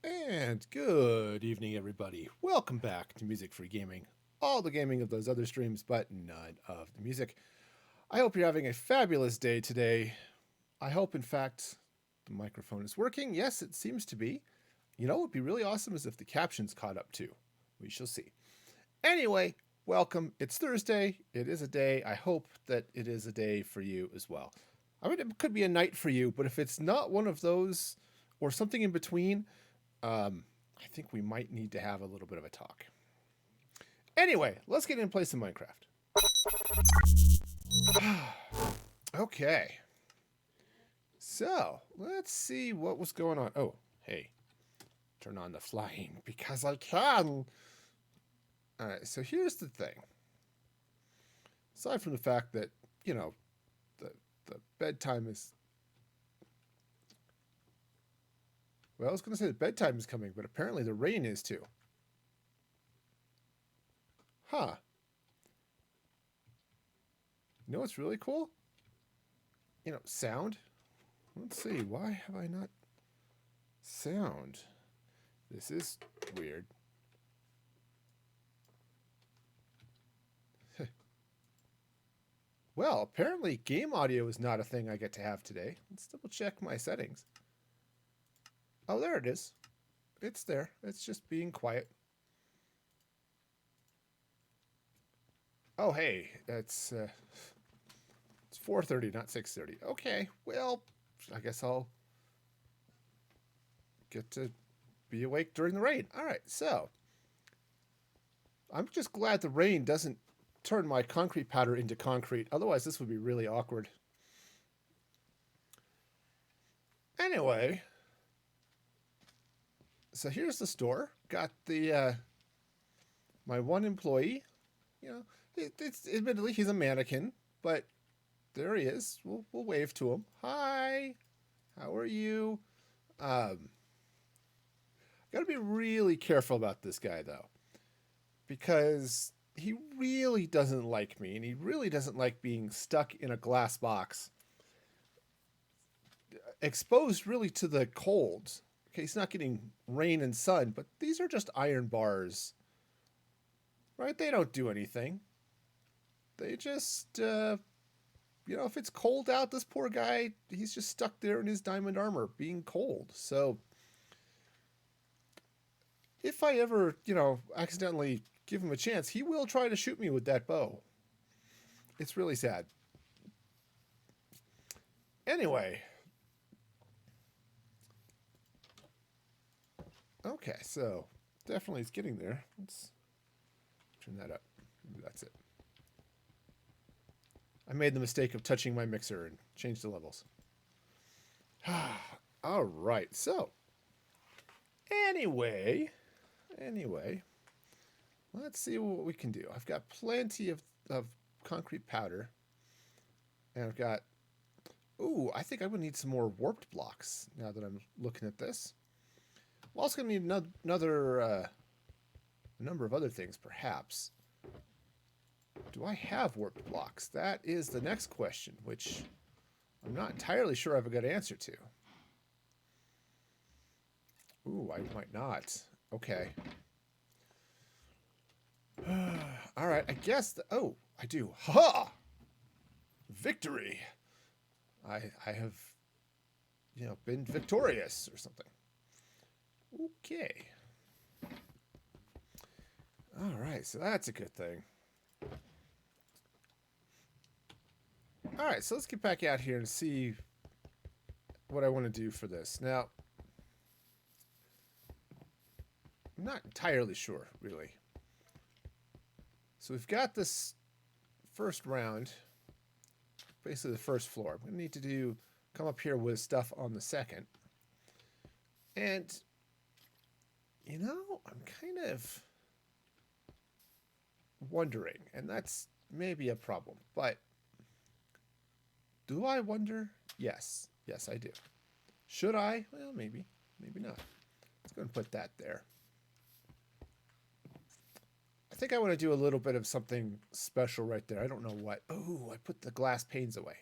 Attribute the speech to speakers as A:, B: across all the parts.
A: And good evening, everybody. Welcome back to Music Free Gaming. All the gaming of those other streams, but none of the music. I hope you're having a fabulous day today. I hope, in fact, the microphone is working. Yes, it seems to be. You know what would be really awesome is if the captions caught up too. We shall see. Anyway, welcome. It's Thursday. It is a day. I hope that it is a day for you as well. I mean, it could be a night for you, but if it's not one of those or something in between, I think we might need to have a little bit of a talk. Anyway, let's get in and play some Minecraft. Okay. So, let's see what was going on. Oh, hey. Turn on the flying because I can. Alright, so here's the thing. Aside from the fact that, you know, the bedtime is... Well, I was going to say the bedtime is coming, but apparently the rain is too. Huh. You know what's really cool? You know, sound. Let's see, why have I not... Sound. This is weird. Well, apparently game audio is not a thing I get to have today. Let's double check my settings. Oh, there it is. It's there. It's just being quiet. Oh, hey, it's 4:30, not 6:30. Okay, well, I guess I'll get to be awake during the rain. All right, so I'm just glad the rain doesn't turn my concrete powder into concrete. Otherwise, this would be really awkward. Anyway, so here's the store. Got the my one employee. You know, it's admittedly he's a mannequin, but there he is. We'll wave to him. Hi, how are you? Got to be really careful about this guy though, because he really doesn't like me, and he really doesn't like being stuck in a glass box, exposed really to the cold. Okay, he's not getting rain and sun, but these are just iron bars, right? They don't do anything. They just, you know, if it's cold out, this poor guy, he's just stuck there in his diamond armor being cold. So if I ever, you know, accidentally give him a chance, he will try to shoot me with that bow. It's really sad. Anyway. Okay, so definitely it's getting there. Let's turn that up. Maybe that's it. I made the mistake of touching my mixer and changed the levels. All right, so anyway, let's see what we can do. I've got plenty of concrete powder, and I've got... Ooh, I think I would need some more warped blocks now that I'm looking at this. I'm also going to need another a number of other things, perhaps. Do I have warped blocks? That is the next question, which I'm not entirely sure I have a good answer to. Ooh, I might not. Okay. All right, I guess... Oh, I do. Ha! Victory! I have, you know, been victorious or something. Okay. All right, so that's a good thing. All right, so let's get back out here and see what I want to do for this. Now, I'm not entirely sure, really. So we've got this first round, basically the first floor. I'm going to need to come up here with stuff on the second. And, you know, I'm kind of wondering, and that's maybe a problem, but do I wonder? Yes. Yes, I do. Should I? Well, maybe. Maybe not. Let's go and put that there. I think I want to do a little bit of something special right there. I don't know what. Oh, I put the glass panes away.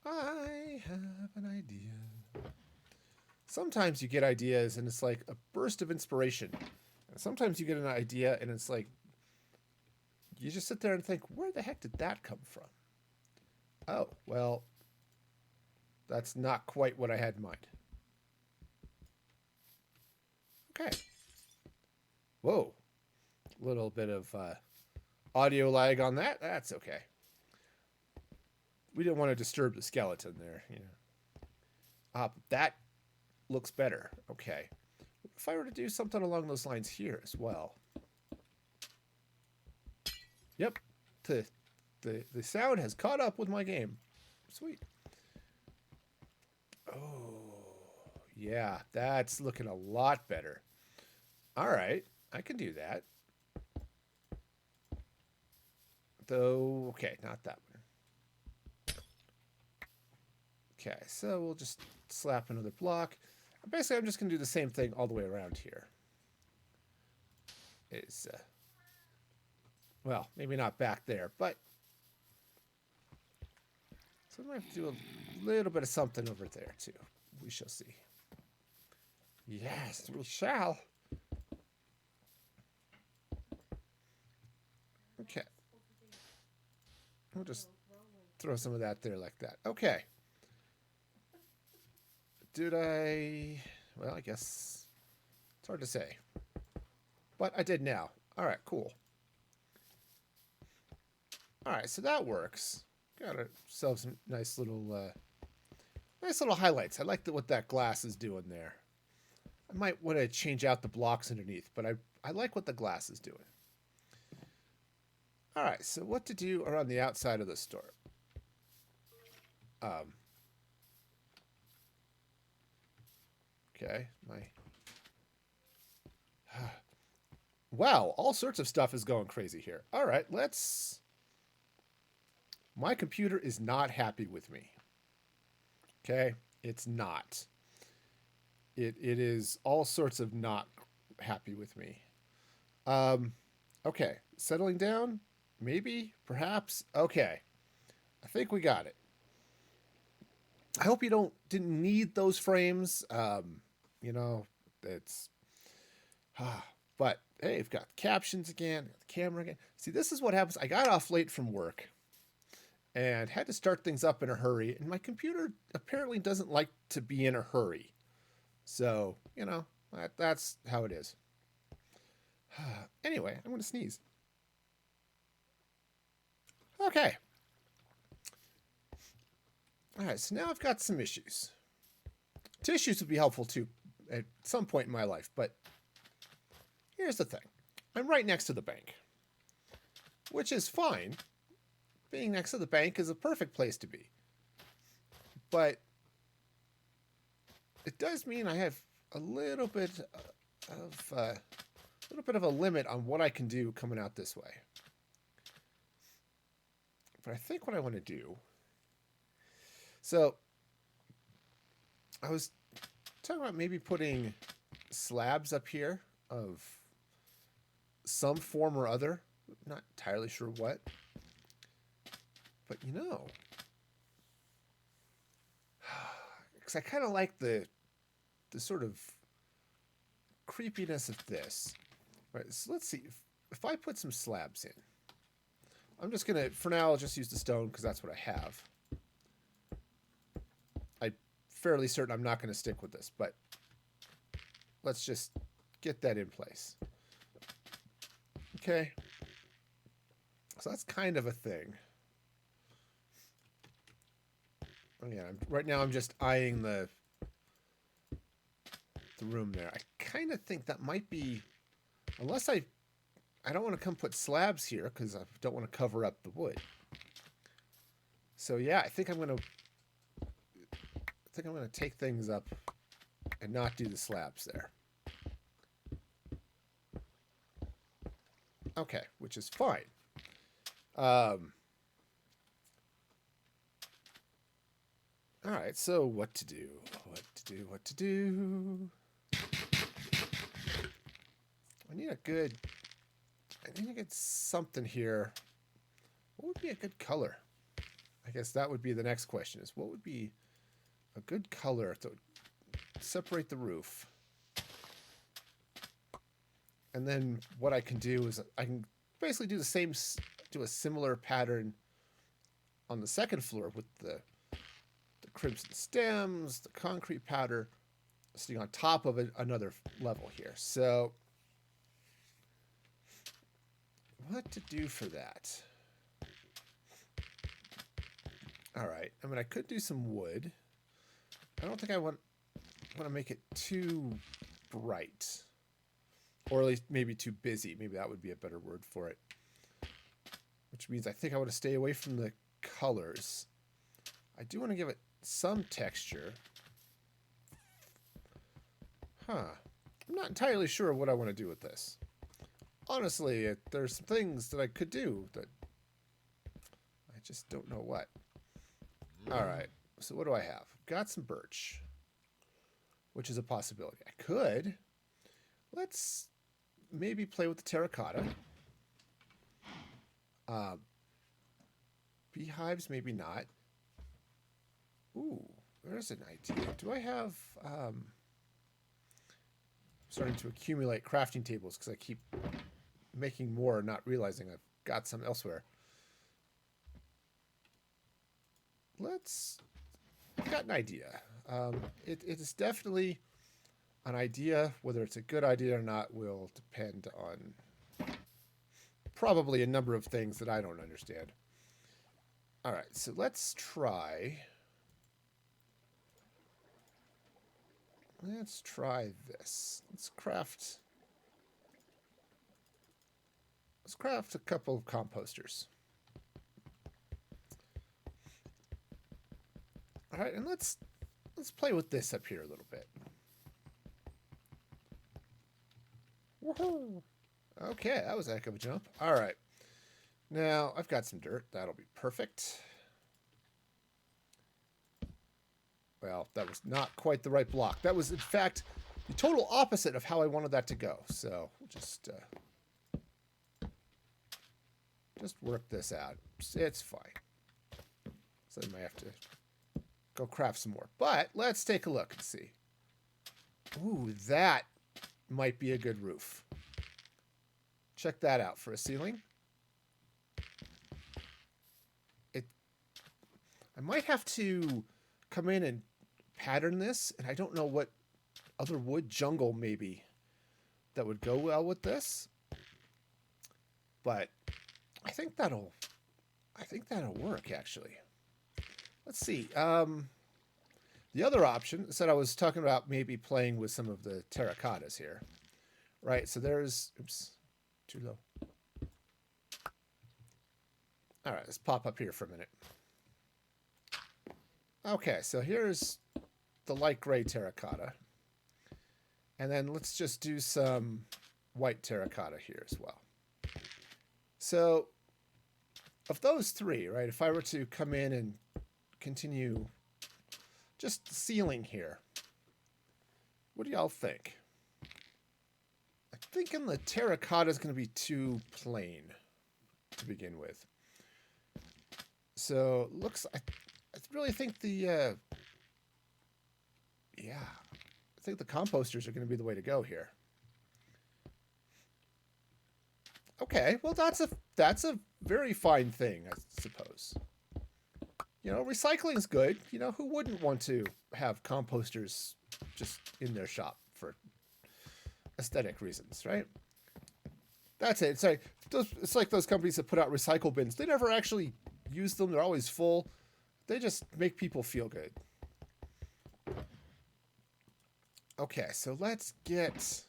A: I have an idea. Sometimes you get ideas and it's like a burst of inspiration. And sometimes you get an idea and it's like, you just sit there and think, where the heck did that come from? Oh, well, that's not quite what I had in mind. Okay. Whoa. A little bit of audio lag on that. That's okay. We didn't want to disturb the skeleton there. You know. That looks better. Okay. If I were to do something along those lines here as well. Yep. The sound has caught up with my game. Sweet. Oh, yeah. That's looking a lot better. All right. I can do that. Though, okay, not that one. Okay, so we'll just slap another block. Basically, I'm just going to do the same thing all the way around here. Well, maybe not back there, but so I might have to do a little bit of something over there, too. We shall see. Yes, we shall. Okay. We'll just throw some of that there like that. Okay. Did I... Well, I guess it's hard to say. But I did now. All right, cool. All right, so that works. Got ourselves some nice little highlights. I like what that glass is doing there. I might want to change out the blocks underneath, but I like what the glass is doing. All right, so what to do around the outside of the store? Okay, wow, all sorts of stuff is going crazy here. All right, let's... My computer is not happy with me. Okay, it's not. It is all sorts of not happy with me. Okay, settling down? Maybe? Perhaps? Okay. I think we got it. I hope you didn't need those frames. You know, it's... but, hey, we've got captions again, got the camera again. See, this is what happens. I got off late from work and had to start things up in a hurry. And my computer apparently doesn't like to be in a hurry. So, you know, that's how it is. Anyway, I'm going to sneeze. Okay. All right, so now I've got some issues. Tissues would be helpful too at some point in my life, but here's the thing. I'm right next to the bank, which is fine. Being next to the bank is a perfect place to be. But it does mean I have a little bit of a limit on what I can do coming out this way. But I think what I want to do... So, I was talking about maybe putting slabs up here of some form or other. Not entirely sure what. But you know, because I kind of like the sort of creepiness of this. All right, so let's see. If I put some slabs in, I'm just going to, for now, I'll just use the stone because that's what I have. I'm fairly certain I'm not going to stick with this, but let's just get that in place. Okay. So that's kind of a thing. Yeah, right now I'm just eyeing the room there. I kind of think that might be, unless I don't want to come put slabs here because I don't want to cover up the wood. So yeah, I think I'm going to take things up and not do the slabs there. Okay, which is fine. All right, so what to do? What to do? I need to get something here. What would be a good color? I guess that would be the next question, is what would be a good color to separate the roof? And then what I can do is I can basically do do a similar pattern on the second floor with the crimson stems, the concrete powder, sitting on top of another level here. So what to do for that? All right. I mean, I could do some wood. I don't think I want to make it too bright, or at least maybe too busy. Maybe that would be a better word for it. Which means I think I want to stay away from the colors. I do want to give it some texture. Huh. I'm not entirely sure what I want to do with this. Honestly, there's some things that I could do that I just don't know what. All right. So what do I have? Got some birch, which is a possibility. I could. Let's maybe play with the terracotta. Beehives, maybe not. Ooh, there's an idea. Do I have... starting to accumulate crafting tables because I keep making more, not realizing I've got some elsewhere. I've got an idea. It is definitely an idea. Whether it's a good idea or not will depend on probably a number of things that I don't understand. All right, so let's try... Let's try this. Let's craft a couple of composters. All right, and let's play with this up here a little bit. Woohoo! Okay, that was a heck of a jump. All right. Now, I've got some dirt. That'll be perfect. Well, that was not quite the right block. That was, in fact, the total opposite of how I wanted that to go. So, just work this out. It's fine. So I might have to go craft some more. But let's take a look and see. Ooh, that might be a good roof. Check that out for a ceiling. I might have to come in and pattern this, and I don't know what other wood jungle maybe that would go well with this. But I think that'll work actually. Let's see. The other option said I was talking about maybe playing with some of the terracottas here. Right, so there's oops, too low. All right, let's pop up here for a minute. Okay, so here's the light gray terracotta. And then let's just do some white terracotta here as well. So of those three, right, if I were to come in and continue just ceiling here, what do y'all think? I'm thinking the terracotta is going to be too plain to begin with. So looks, I really think the, I think the composters are going to be the way to go here. Okay, well that's a very fine thing, I suppose. You know, recycling's good. You know, who wouldn't want to have composters just in their shop for aesthetic reasons, right? That's it. It's like those companies that put out recycle bins. They never actually use them. They're always full. They just make people feel good. Okay, so let's get...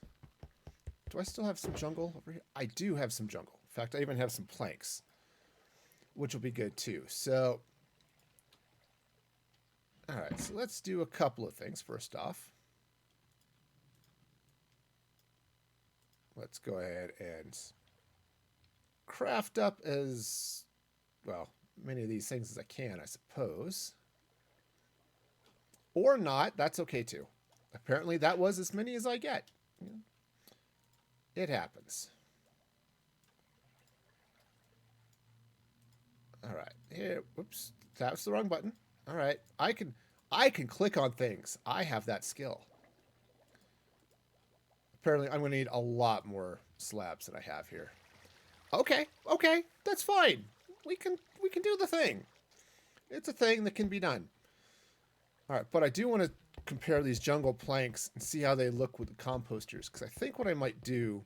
A: Do I still have some jungle over here? I do have some jungle. In fact, I even have some planks, which will be good too. So, all right, so let's do a couple of things first off. Let's go ahead and craft up as, well, many of these things as I can, I suppose. Or not, that's okay too. Apparently that was as many as I get. It happens. All right, here, whoops, That's the wrong button. All right. I can click on things. I have that skill. Apparently, I'm going to need a lot more slabs than I have here. Okay. Okay. That's fine. We can do the thing. It's a thing that can be done. All right, but I do want to compare these jungle planks and see how they look with the composters, because I think what I might do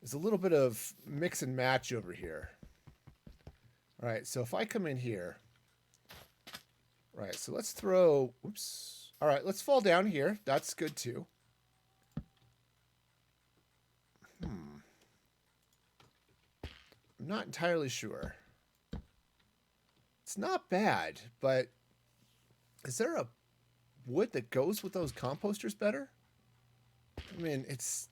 A: is a little bit of mix and match over here. All right, so if I come in here, right, so let's throw, oops. All right, let's fall down here. That's good too. I'm not entirely sure. It's not bad, but is there a wood that goes with those composters better? I mean, it's...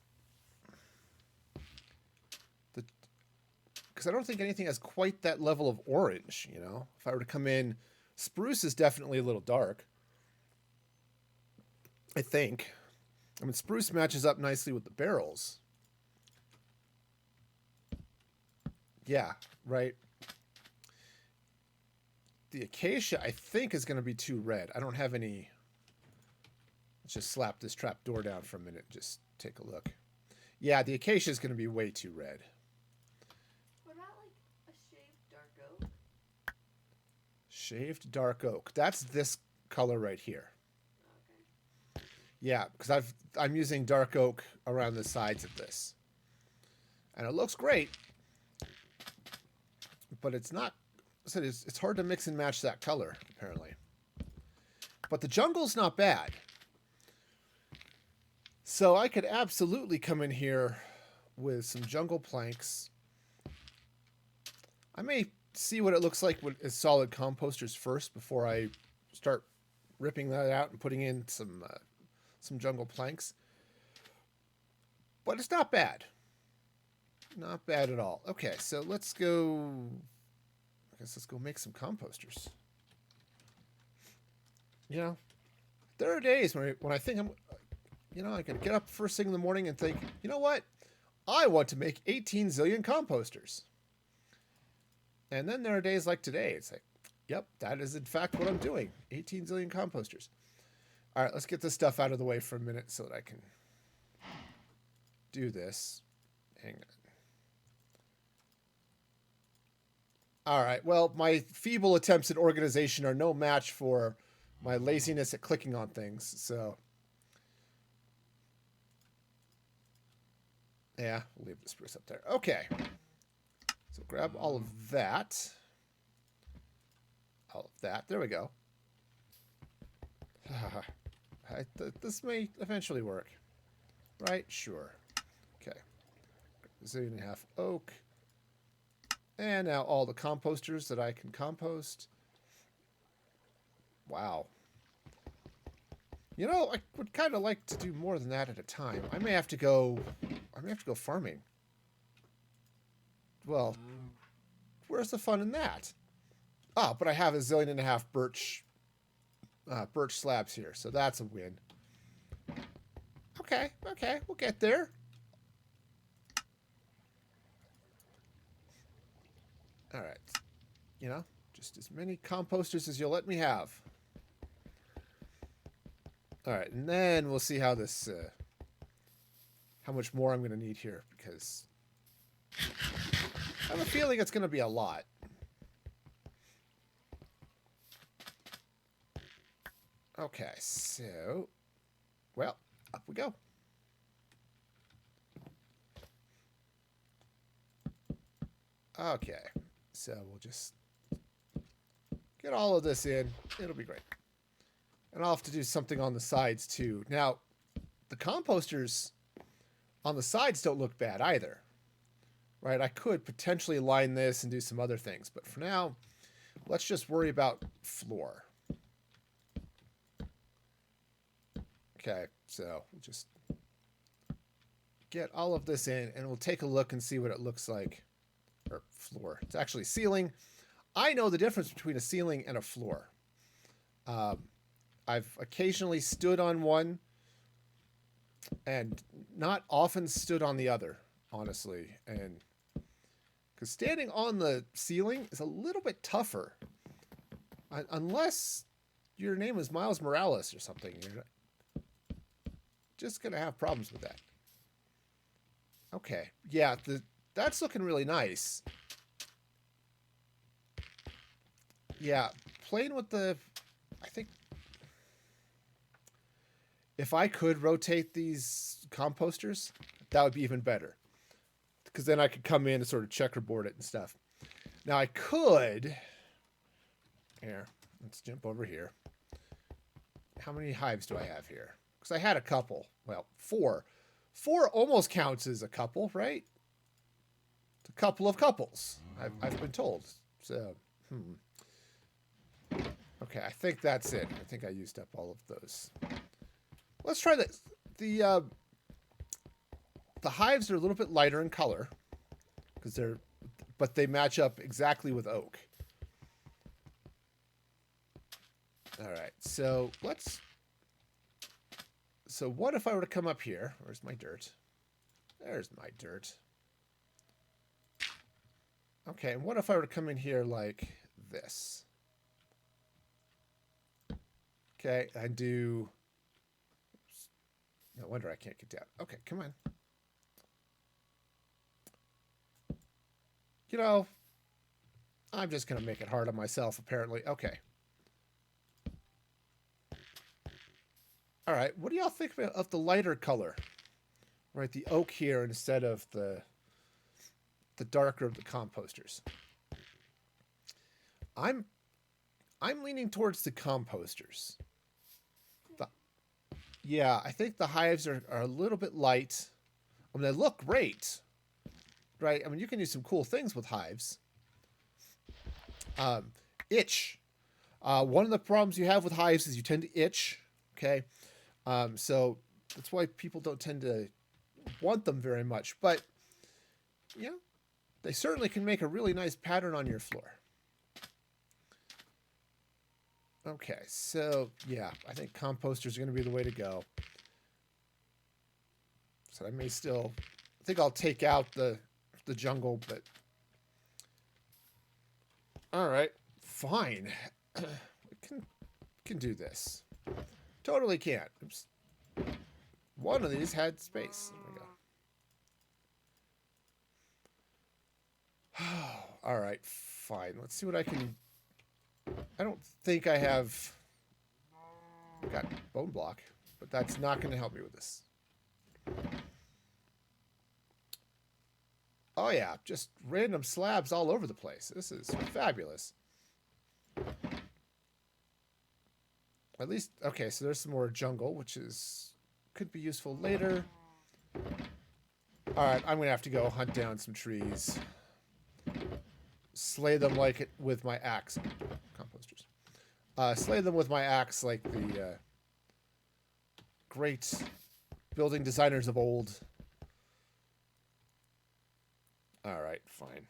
A: Because I don't think anything has quite that level of orange, you know? If I were to come in... Spruce is definitely a little dark. I think. I mean, spruce matches up nicely with the barrels. Yeah, right. The acacia, I think, is going to be too red. I don't have any... Let's just slap this trap door down for a minute and just take a look. Yeah, the acacia is going to be way too red.
B: What about, like, a shaved dark oak?
A: Shaved dark oak. That's this color right here.
B: Okay.
A: Yeah, because I'm using dark oak around the sides of this. And it looks great. But it's not... I said it's hard to mix and match that color, apparently. But the jungle's not bad. So I could absolutely come in here with some jungle planks. I may see what it looks like as solid composters first before I start ripping that out and putting in some jungle planks. But it's not bad. Not bad at all. Okay, so let's go... I guess let's go make some composters. You know, there are days when I think I'm... You know, I can get up first thing in the morning and think, you know what? I want to make 18 zillion composters. And then there are days like today. It's like, yep, that is in fact what I'm doing. 18 zillion composters. All right, let's get this stuff out of the way for a minute so that I can do this. Hang on. All right, well, my feeble attempts at organization are no match for my laziness at clicking on things, so... Yeah, we'll leave the spruce up there. Okay. So grab all of that. All of that. There we go. This may eventually work. Right? Sure. Okay. 1.5 oak. And now all the composters that I can compost. Wow. You know, I would kind of like to do more than that at a time. I may have to go farming. Well, where's the fun in that? Ah, but I have 1.5 zillion birch slabs here, so that's a win. Okay, we'll get there. All right. You know, just as many composters as you'll let me have. All right, and then we'll see how this, how much more I'm going to need here, because I have a feeling it's going to be a lot. Okay, so, well, up we go. Okay, so we'll just get all of this in. It'll be great. And I'll have to do something on the sides too. Now, the composters on the sides don't look bad either. Right? I could potentially line this and do some other things. But for now, let's just worry about floor. Okay, so we'll just get all of this in and we'll take a look and see what it looks like. Or floor. It's actually ceiling. I know the difference between a ceiling and a floor. I've occasionally stood on one and not often stood on the other, honestly. And because standing on the ceiling is a little bit tougher Unless your name is Miles Morales or something. You're just going to have problems with that. Okay. Yeah, that's looking really nice. Yeah, playing with the... I think... If I could rotate these composters, that would be even better. Because then I could come in and sort of checkerboard it and stuff. Now I could... Here, let's jump over here. How many hives do I have here? Because I had a couple. Well, 4. 4 almost counts as a couple, right? It's a couple of couples, I've been told. So, Okay, I think that's it. I think I used up all of those. Let's try this. The hives are a little bit lighter in color because but they match up exactly with oak. All right, so what if I were to come up here? Where's my dirt? There's my dirt. Okay, and what if I were to come in here like this? Okay, and do... No wonder I can't get down. Okay, come on. You know, I'm just going to make it hard on myself, apparently. Okay. All right, what do y'all think of the lighter color? Right, the oak here instead of the darker of the composters. I'm leaning towards the composters. Yeah, I think the hives are a little bit light. I mean, they look great, right? I mean, you can do some cool things with hives. Itch. One of the problems you have with hives is you tend to itch, okay? So that's why people don't tend to want them very much. But, yeah, they certainly can make a really nice pattern on your floor. Okay, so, yeah, I think composters are going to be the way to go. So I may still... I think I'll take out the jungle, but... Alright, fine. We can do this. Totally can. Oops. One of these had space. There we go. Alright, fine. Let's see what I can... I don't think I have... got bone block, but that's not going to help me with this. Oh yeah, just random slabs all over the place. This is fabulous. At least, okay, so there's some more jungle, which could be useful later. Alright, I'm going to have to go hunt down some trees. Slay them like it with my axe. Composters. Slay them with my axe like the great building designers of old. Alright, fine.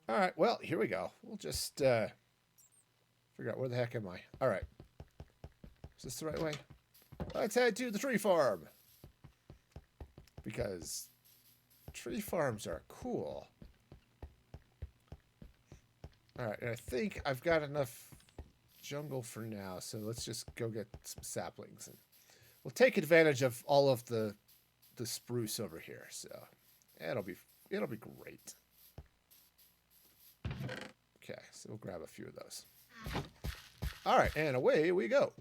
A: Alright, well, here we go. We'll just figure out where the heck am I. Alright. Is this the right way? Let's head to the tree farm. Because tree farms are cool. Alright, and I think I've got enough jungle for now, so let's just go get some saplings. And we'll take advantage of all of the spruce over here, so it'll be great. Okay, so we'll grab a few of those. Alright, and away we go.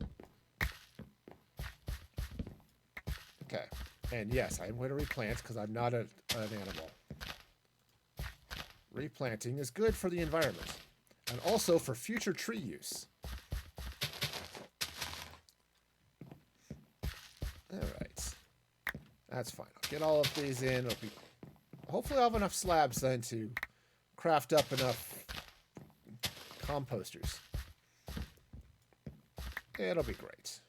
A: Okay, and yes, I'm going to replant because I'm not an animal. Replanting is good for the environment and also for future tree use. Alright. That's fine. I'll get all of these in. Hopefully I'll have enough slabs then to craft up enough composters. It'll be great.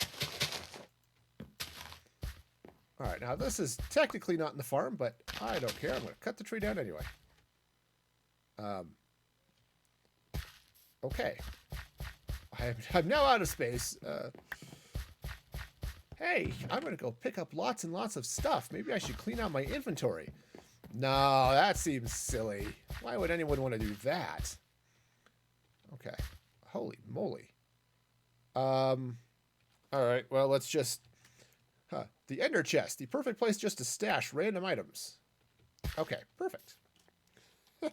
A: Alright, now this is technically not in the farm, but I don't care. I'm going to cut the tree down anyway. Okay. I'm now out of space. Hey, I'm going to go pick up lots and lots of stuff. Maybe I should clean out my inventory. No, that seems silly. Why would anyone want to do that? Okay. Holy moly. All right. Well, let's just... The ender chest. The perfect place just to stash random items. Okay. Perfect. We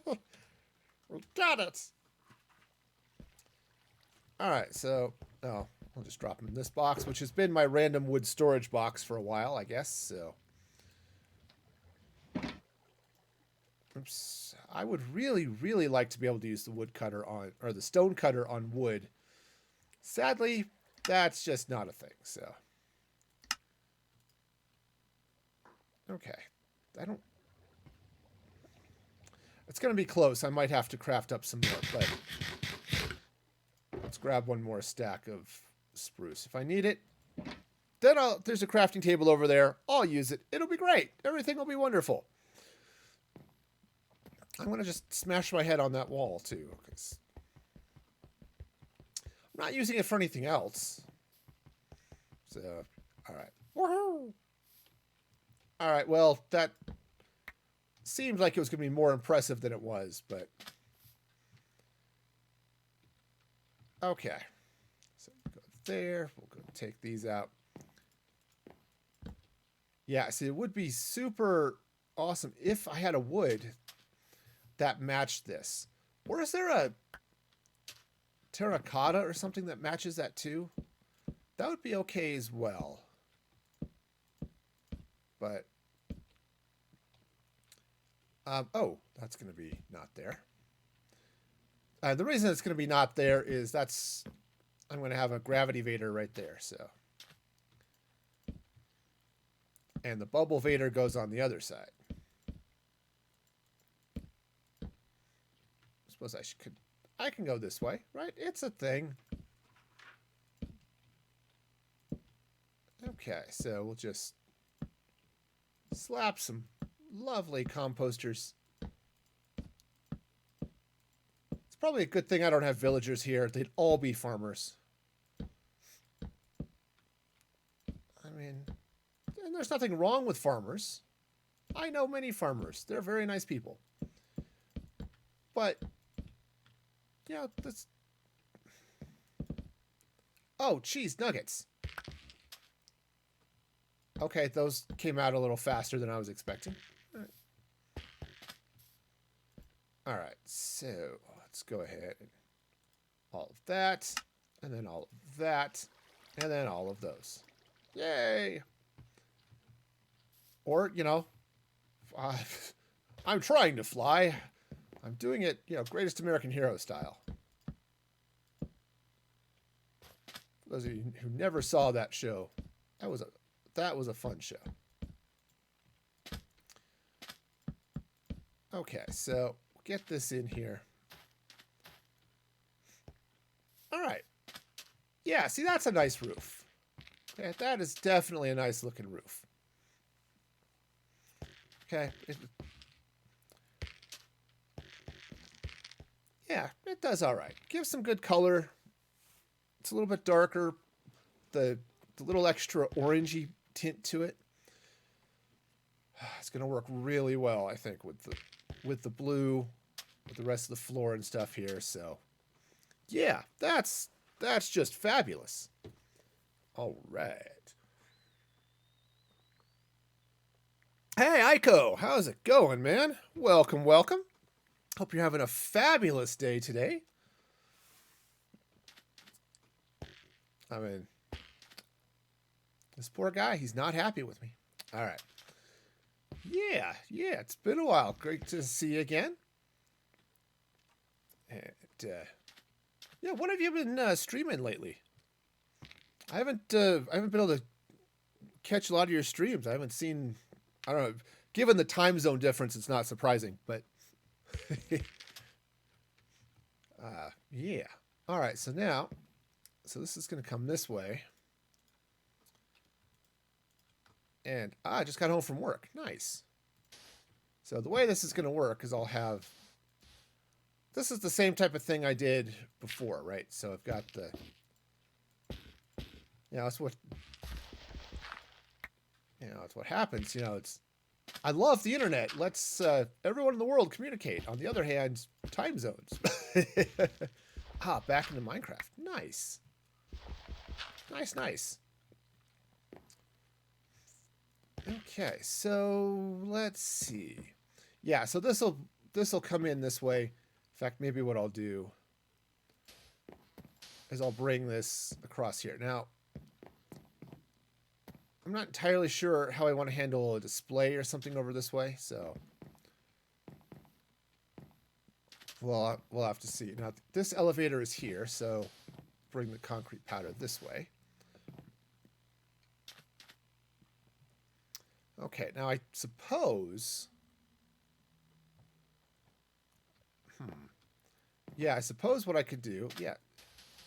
A: got it. All right. So, I'll just drop them in this box, which has been my random wood storage box for a while, I guess. So, oops. I would really, really like to be able to use the wood cutter on, or the stone cutter on wood. Sadly, that's just not a thing. So, okay. It's going to be close. I might have to craft up some more, but let's grab one more stack of spruce. If I need it, then there's a crafting table over there. I'll use it. It'll be great. Everything will be wonderful. I'm going to just smash my head on that wall, too, because I'm not using it for anything else. So, all right. Woohoo! All right, well, that seemed like it was going to be more impressive than it was, but... Okay. So, go there. We'll go take these out. Yeah, see, it would be super awesome if I had a wood that matched this. Or is there a terracotta or something that matches that too? That would be okay as well. But, oh, that's going to be not there. The reason it's going to be not there is I'm going to have a gravity Vader right there, so. And the bubble Vader goes on the other side. I suppose I can go this way, right? It's a thing. Okay, so we'll just slap some lovely composters. It's probably a good thing I don't have villagers here. They'd all be farmers. I mean, and there's nothing wrong with farmers. I know many farmers. They're very nice people. But, yeah, that's... Oh, cheese nuggets. Okay, those came out a little faster than I was expecting. All right, so let's go ahead and all of that, and then all of that, and then all of those. Yay! Or, you know, I'm trying to fly. I'm doing it, you know, Greatest American Hero style. For those of you who never saw that show, that was a fun show. Okay, so get this in here. All right. Yeah, see, that's a nice roof. Okay, that is definitely a nice looking roof. Okay. Yeah, it does all right. Gives some good color. It's a little bit darker. The little extra orangey tint to it. It's going to work really well, I think, with the blue, with the rest of the floor and stuff here. So, yeah, that's just fabulous. All right. Hey, Aiko, how's it going, man? Welcome, welcome. Hope you're having a fabulous day today. I mean, this poor guy, he's not happy with me. All right. Yeah, it's been a while. Great to see you again. And, yeah, what have you been streaming lately? I haven't been able to catch a lot of your streams. I haven't seen, I don't know, given the time zone difference, it's not surprising, but yeah. All right, so this is going to come this way. And I just got home from work. Nice. So the way this is going to work is this is the same type of thing I did before, right? So I've got that's what happens. I love the internet. Let's everyone in the world communicate. On the other hand, time zones. Ah, back into Minecraft. Nice. Nice, nice. Okay, so let's see. Yeah, so this'll come in this way. In fact, maybe what I'll do is I'll bring this across here. Now, I'm not entirely sure how I want to handle a display or something over this way, so we'll have to see. Now, this elevator is here, so bring the concrete powder this way. Okay, now I suppose... Yeah, I suppose what I could do... Yeah,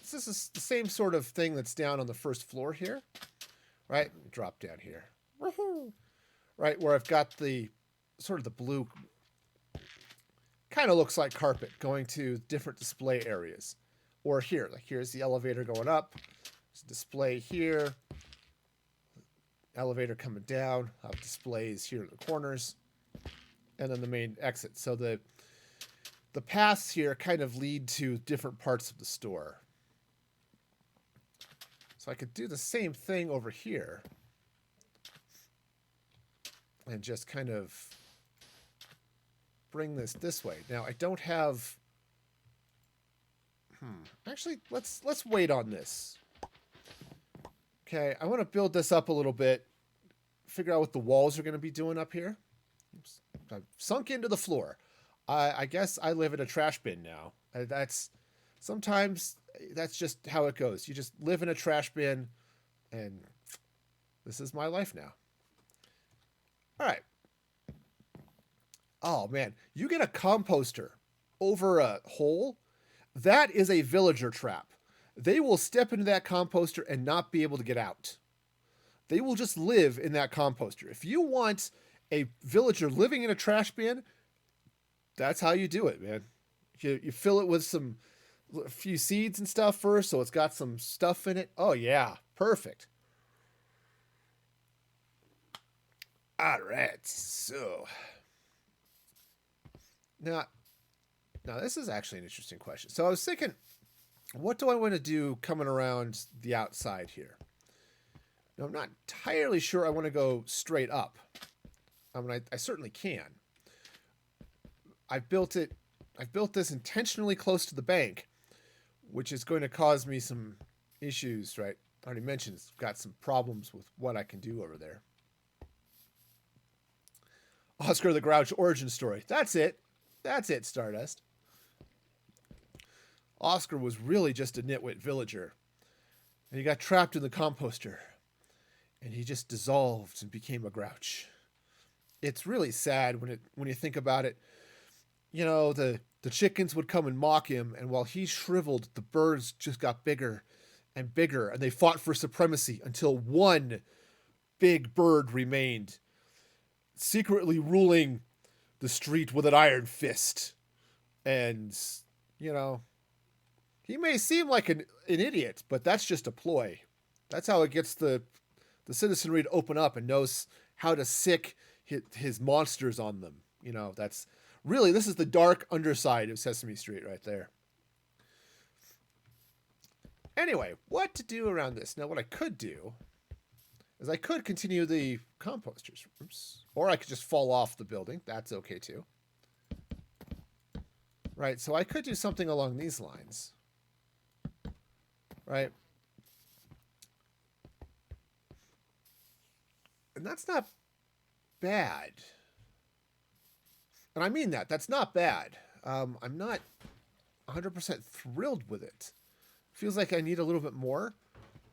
A: this is the same sort of thing that's down on the first floor here. Right? Drop down here. Woohoo! Right, where I've got the... sort of the blue... kind of looks like carpet going to different display areas. Or here, like here's the elevator going up. There's a display here. Elevator coming down. I'll have displays here in the corners. And then the main exit. So the paths here kind of lead to different parts of the store. So I could do the same thing over here. And just kind of bring this way. Now, I don't have... Actually, let's wait on this. Okay, I want to build this up a little bit. Figure out what the walls are going to be doing up here. Oops. I've sunk into the floor. I guess I live in a trash bin now. Sometimes that's just how it goes. You just live in a trash bin, and this is my life now. All right. Oh, man. You get a composter over a hole, that is a villager trap. They will step into that composter and not be able to get out. They will just live in that composter. If you want a villager living in a trash bin, that's how you do it, man. You fill it with a few seeds and stuff first, so it's got some stuff in it. Oh, yeah. Perfect. All right. So... Now, this is actually an interesting question. So I was thinking, what do I want to do coming around the outside here? Now, I'm not entirely sure I want to go straight up. I mean, I certainly can. I've built this intentionally close to the bank, which is going to cause me some issues, right? I already mentioned it's got some problems with what I can do over there. Oscar the Grouch origin story. That's it. That's it, Stardust. Oscar was really just a nitwit villager. And he got trapped in the composter. And he just dissolved and became a grouch. It's really sad when you think about it. You know, the chickens would come and mock him, and while he shriveled, the birds just got bigger and bigger, and they fought for supremacy until one big bird remained, secretly ruling the street with an iron fist. And, you know, he may seem like an idiot, but that's just a ploy. That's how it gets the citizenry to open up and knows how to sick his monsters on them. You know, this is the dark underside of Sesame Street right there. Anyway, what to do around this? Now, what I could do is I could continue the composters. Oops. Or I could just fall off the building. That's okay too. Right, so I could do something along these lines. Right? And that's not bad. And I mean that. That's not bad. I'm not 100% thrilled with it. Feels like I need a little bit more.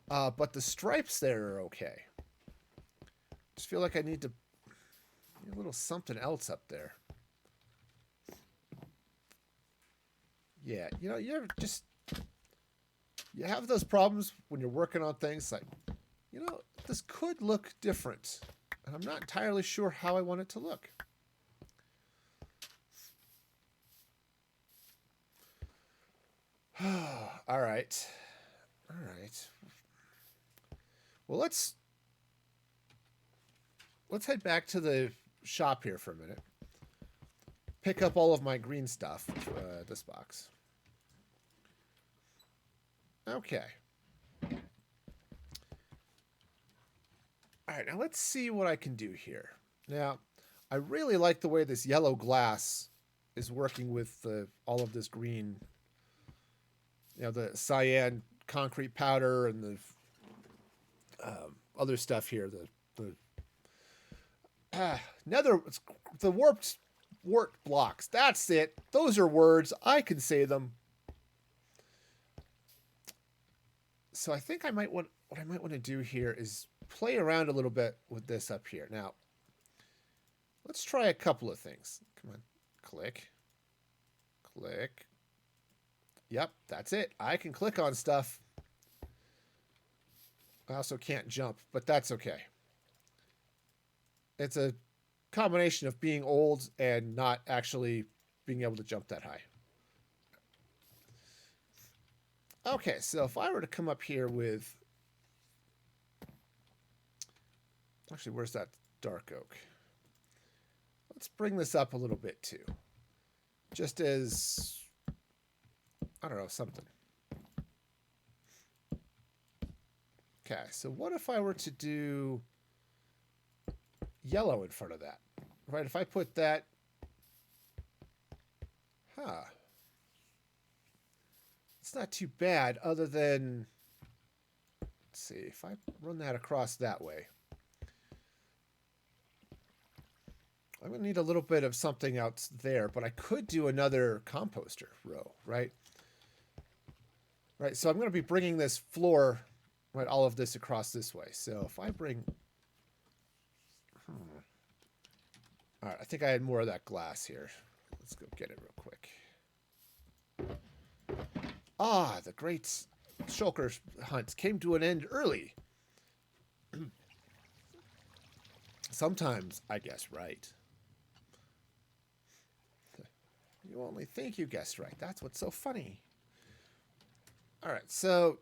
A: But the stripes there are okay. Just feel like I need a little something else up there. Yeah, you know, you have those problems when you're working on things like, you know, this could look different. And I'm not entirely sure how I want it to look. All right. Well, let's head back to the shop here for a minute. Pick up all of my green stuff. This box. Okay. All right, now let's see what I can do here. Now, I really like the way this yellow glass is working with all of this green, the cyan concrete powder and the other stuff here. The warped blocks. That's it. Those are words. I can say them. So I think what I might want to do here is play around a little bit with this up here. Now, let's try a couple of things. Come on. Click. Click. Yep, that's it. I can click on stuff. I also can't jump, but that's okay. It's a combination of being old and not actually being able to jump that high. Okay, so if I were to come up here with... Actually, where's that dark oak? Let's bring this up a little bit too. Just as... I don't know, something. Okay, so what if I were to do yellow in front of that? Right, if I put that... It's not too bad other than... Let's see, if I run that across that way. I'm going to need a little bit of something out there, but I could do another composter row, right? Right, so I'm going to be bringing this floor, right, all of this across this way. So if I bring... All right, I think I had more of that glass here. Let's go get it real quick. Ah, the great shulker hunt came to an end early. Sometimes I guess right. You only think you guessed right. That's what's so funny. All right, so...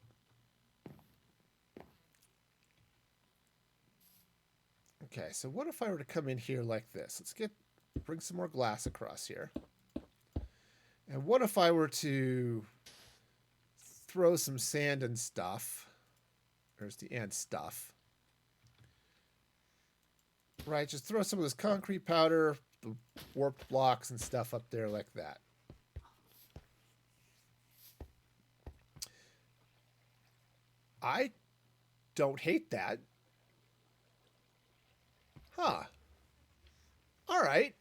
A: Okay, so what if I were to come in here like this? Let's bring some more glass across here. And what if I were to throw some sand and stuff? There's the and stuff. Right, just throw some of this concrete powder, the warped blocks and stuff up there like that. I don't hate that. Huh. All right.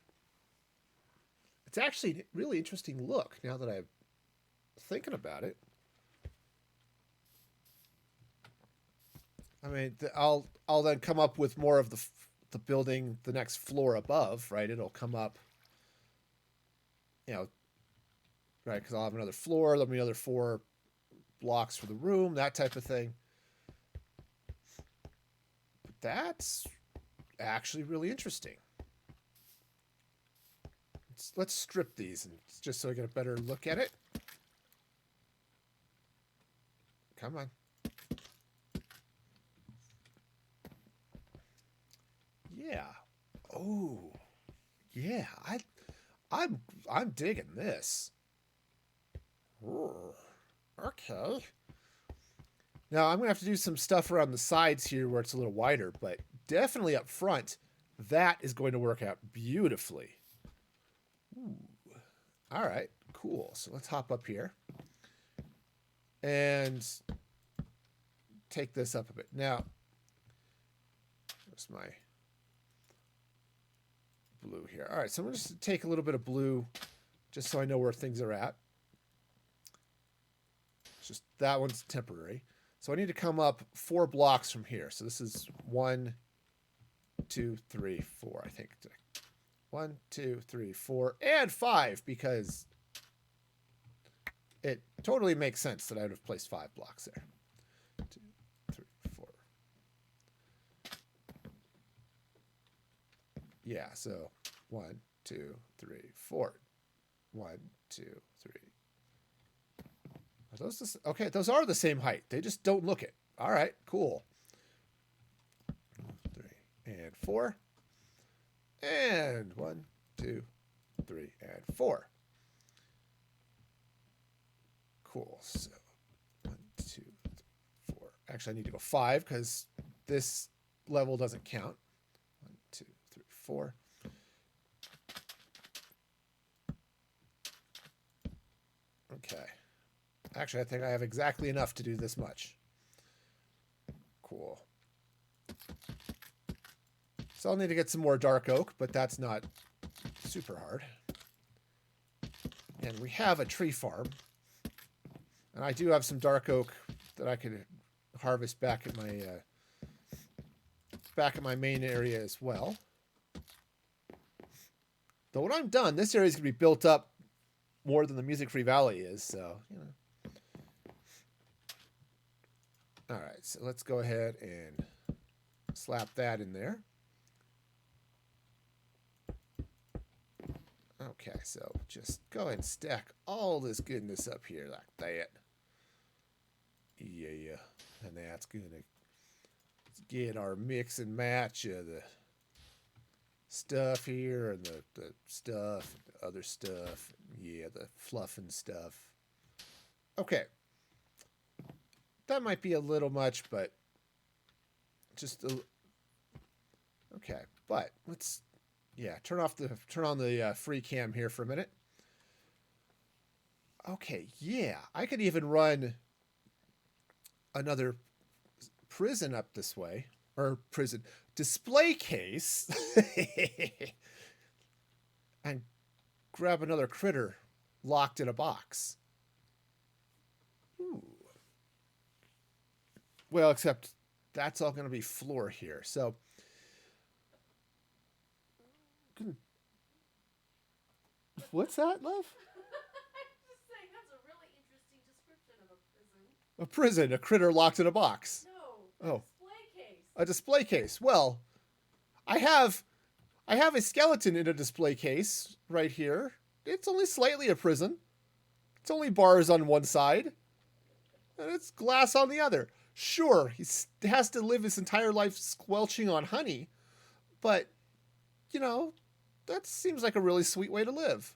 A: It's actually a really interesting look now that I'm thinking about it. I mean, I'll then come up with more of the building, the next floor above, right? It'll come up, right? Because I'll have another floor, there'll be another 4 blocks for the room, that type of thing. But that's actually really interesting. Let's strip these and just so I get a better look at it. Come on. Yeah. Oh. Yeah. I'm digging this. Ooh. Okay. Now I'm gonna have to do some stuff around the sides here where it's a little wider, but definitely up front, that is going to work out beautifully. Ooh. All right, cool. So let's hop up here and take this up a bit. Now, where's my blue here? All right, so I'm going to take a little bit of blue just so I know where things are at. It's just that one's temporary. So I need to come up 4 blocks from here. So this is 1, 2, 3, 4, I think. 1, 2, 3, 4, and 5 because it totally makes sense that I would have placed 5 blocks there. 2, 3, 4. Yeah, so 1, 2, 3, 4. 1, 2, 3. Are those okay? Those are the same height. They just don't look it. All right, cool. 3 and 4. And 1, 2, 3, and 4. Cool. So 1, 2, Actually, I need to go 5 because this level doesn't count. 1, 2, 3, 4. Okay. Actually, I think I have exactly enough to do this much. Cool. So I'll need to get some more dark oak, but that's not super hard. And we have a tree farm. And I do have some dark oak that I could harvest back at my main area as well. Though when I'm done, this area is going to be built up more than the Music Free Valley is, so, you know. All right, so let's go ahead and slap that in there. Okay, so just go ahead and stack all this goodness up here like that. Yeah, and that's going to get our mix and match of the stuff here and the stuff and the other stuff. Yeah, the fluff and stuff. Okay. That might be a little much, but just a... Okay, but let's... Yeah, turn on the free cam here for a minute. Okay, yeah, I could even run another prison up this way, or prison display case, and grab another critter locked in a box. Ooh. Well, except that's all going to be floor here, so. What's that, love?
B: I'm just saying that's a really interesting description of a prison.
A: A prison, a critter locked in a box.
B: No,
A: Oh.
B: display case.
A: A display case. Well, I have a skeleton in a display case right here. It's only slightly a prison. It's only bars on one side, and it's glass on the other. Sure, he has to live his entire life squelching on honey, but, you know, that seems like a really sweet way to live.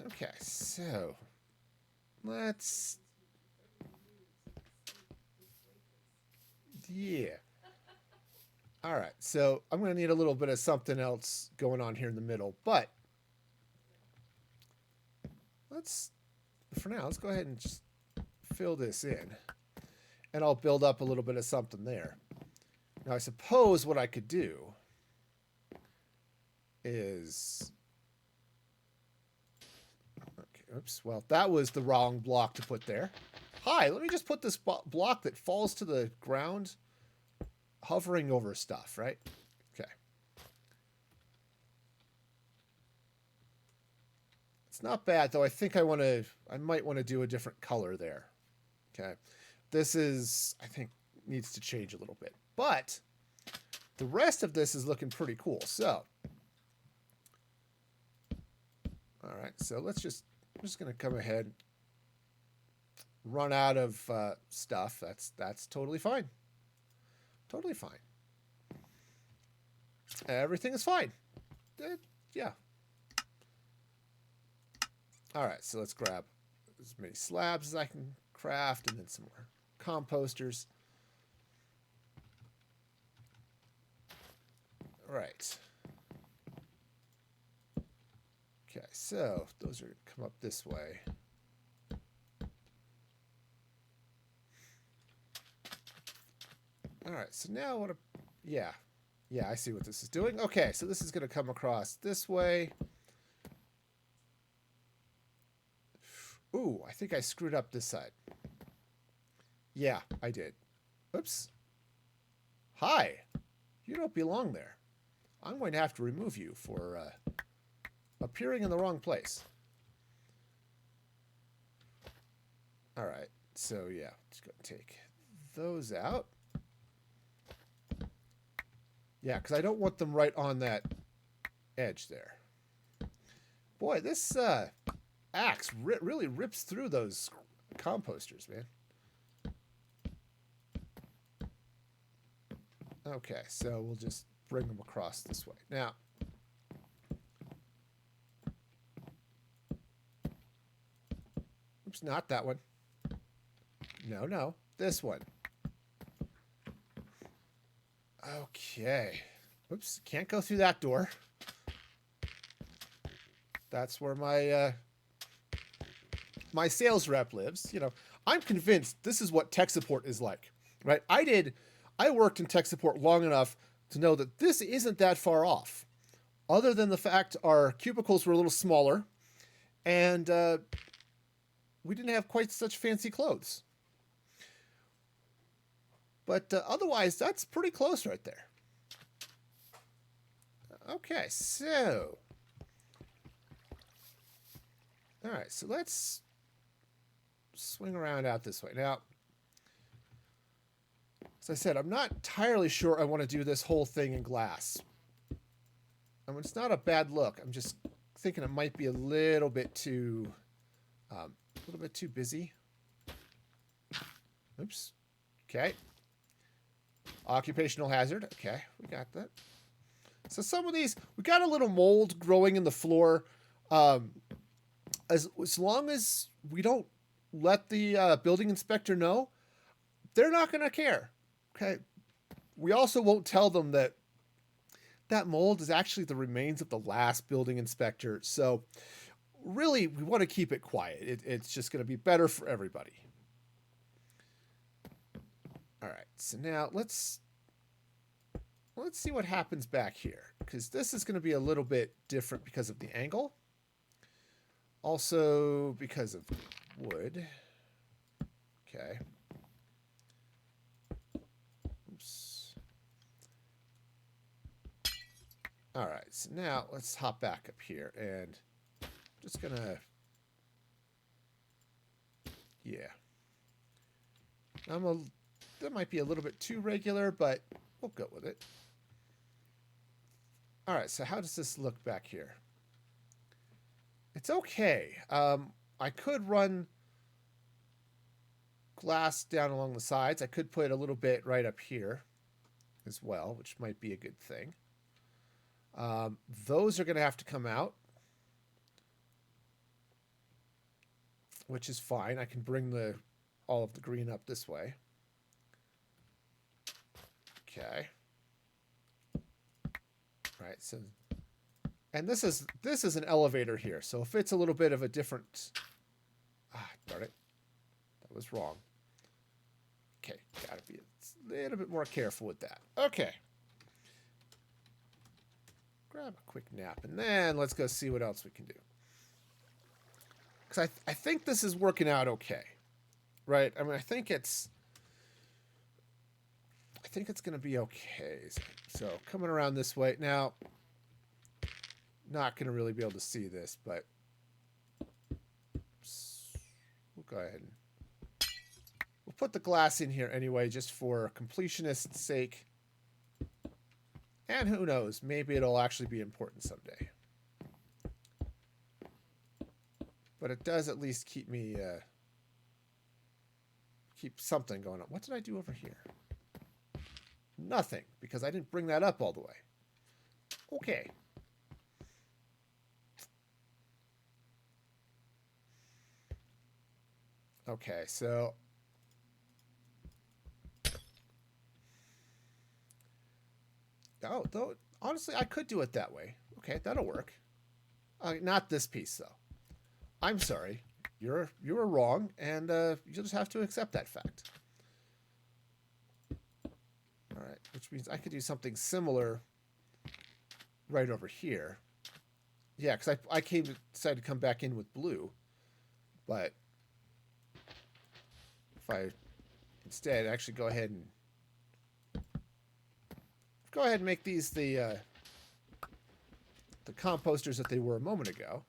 A: Okay, so let's... Yeah. All right, so I'm going to need a little bit of something else going on here in the middle, but for now, let's go ahead and just fill this in, and I'll build up a little bit of something there. Now, I suppose what I could do is... Okay, oops, well, that was the wrong block to put there. Hi, let me just put this block that falls to the ground hovering over stuff, right? Okay. It's not bad, though. I think I might want to do a different color there. Okay. This is, I think, needs to change a little bit. But the rest of this is looking pretty cool. So, all right. So I'm just going to come ahead, run out of stuff. That's totally fine. Totally fine. Everything is fine. Yeah. All right, so let's grab as many slabs as I can craft and then some more composters. All right. Okay, so those are going to come up this way. All right, so now what? Yeah, I see what this is doing. Okay, so this is going to come across this way. Ooh, I think I screwed up this side. Yeah, I did. Oops. Hi. You don't belong there. I'm going to have to remove you for appearing in the wrong place. All right, so yeah, just go take those out. Yeah, because I don't want them right on that edge there. Boy, this axe really rips through those composters, man. Okay, so we'll just bring them across this way. Now, oops, Oops, not that one. No, no, this one. Okay. Oops, can't go through that door. That's where my sales rep lives. You know, I'm convinced this is what tech support is like, right? I worked in tech support long enough to know that this isn't that far off, other than the fact our cubicles were a little smaller and we didn't have quite such fancy clothes. But otherwise, that's pretty close right there. Okay, so. All right, so let's swing around out this way. Now, as I said, I'm not entirely sure I want to do this whole thing in glass. I mean, it's not a bad look. I'm just thinking it might be a little bit too busy. Oops. Okay. Occupational hazard. Okay, we got that. So some of these, we got a little mold growing in the floor. As long as we don't let the building inspector know, they're not going to care. Okay. We also won't tell them that that mold is actually the remains of the last building inspector. So really, we want to keep it quiet. It's just going to be better for everybody. All right. So now let's see what happens back here, because this is going to be a little bit different because of the angle. Also because of wood. Okay. Oops. All right, so now let's hop back up here and I'm just gonna, yeah. That might be a little bit too regular, but we'll go with it. All right, so how does this look back here? It's okay. I could run glass down along the sides. I could put a little bit right up here as well, which might be a good thing. Those are going to have to come out, which is fine. I can bring all of the green up this way. Okay. Right, so, and this is an elevator here, so if it's a little bit of a different, darn it, that was wrong. Okay, gotta be a little bit more careful with that. Okay. Grab a quick nap, and then let's go see what else we can do. Because I think this is working out okay, right? I mean, I think it's going to be okay. So coming around this way now, not going to really be able to see this, but we'll go ahead and we'll put the glass in here anyway, just for completionist's sake. And who knows, maybe it'll actually be important someday. But it does at least keep me, keep something going on. What did I do over here? Nothing, because I didn't bring that up all the way. Okay. Okay, so though honestly, I could do it that way. Okay, that'll work. Not this piece though. I'm sorry. You were wrong, and you'll just have to accept that fact. All right, which means I could do something similar right over here. Yeah, because I decided to come back in with blue, but if I instead actually go ahead and make these the composters that they were a moment ago.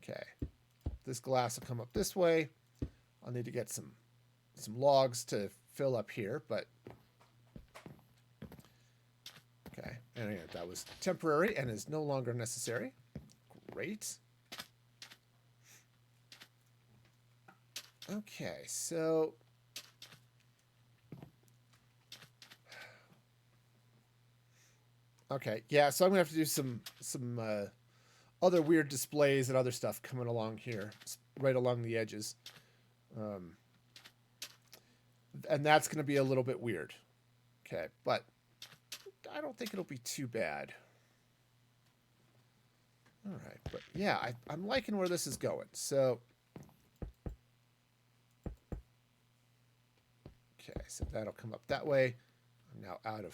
A: Okay, this glass will come up this way. I'll need to get some logs to fill up here, but okay. And anyway, that was temporary and is no longer necessary. Great. Okay, so okay, yeah. So I'm gonna have to do some other weird displays and other stuff coming along here, right along the edges. And that's going to be a little bit weird. Okay, but I don't think it'll be too bad. All right, but yeah, I'm liking where this is going. So, okay, so that'll come up that way. I'm now out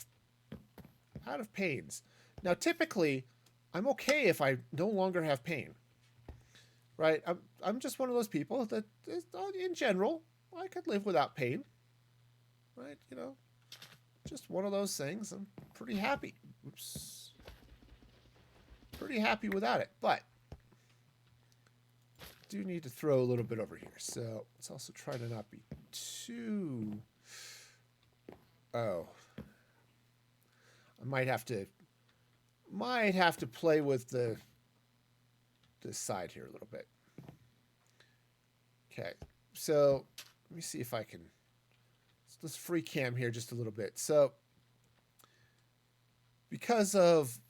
A: of panes. Now, typically, I'm okay if I no longer have pain. Right? I'm just one of those people that, in general, I could live without pain. Right? You know, just one of those things. I'm pretty happy. Oops. Pretty happy without it, but do need to throw a little bit over here. So let's also try to not be too. Oh, I might have to play with this side here a little bit. Okay, so let me see if I can. Let's free cam here just a little bit. So because of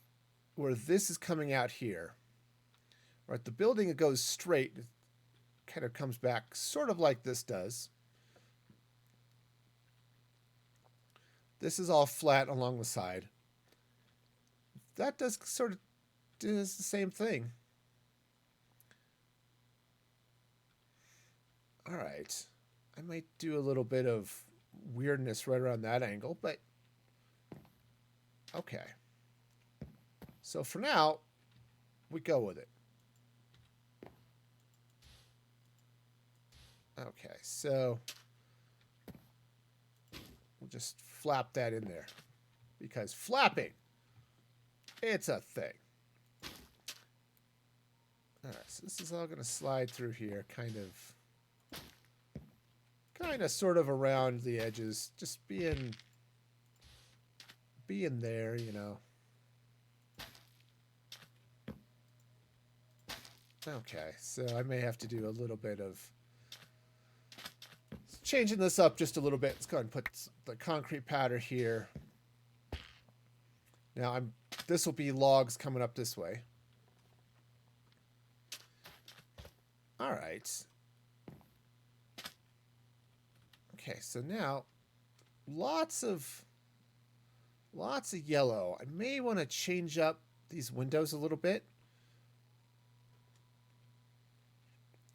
A: where this is coming out here, right? The building, it goes straight, it kind of comes back sort of like this does. This is all flat along the side. That does sort of does the same thing. All right. I might do a little bit of weirdness right around that angle, but okay. So for now, we go with it. Okay, so we'll just flap that in there. Because flapping, it's a thing. Alright, so this is all going to slide through here, kind of sort of around the edges, just being there, you know. Okay, so I may have to do a little bit of changing this up just a little bit. Let's go ahead and put the concrete powder here. Now this will be logs coming up this way. All right. Okay, so now lots of yellow. I may want to change up these windows a little bit.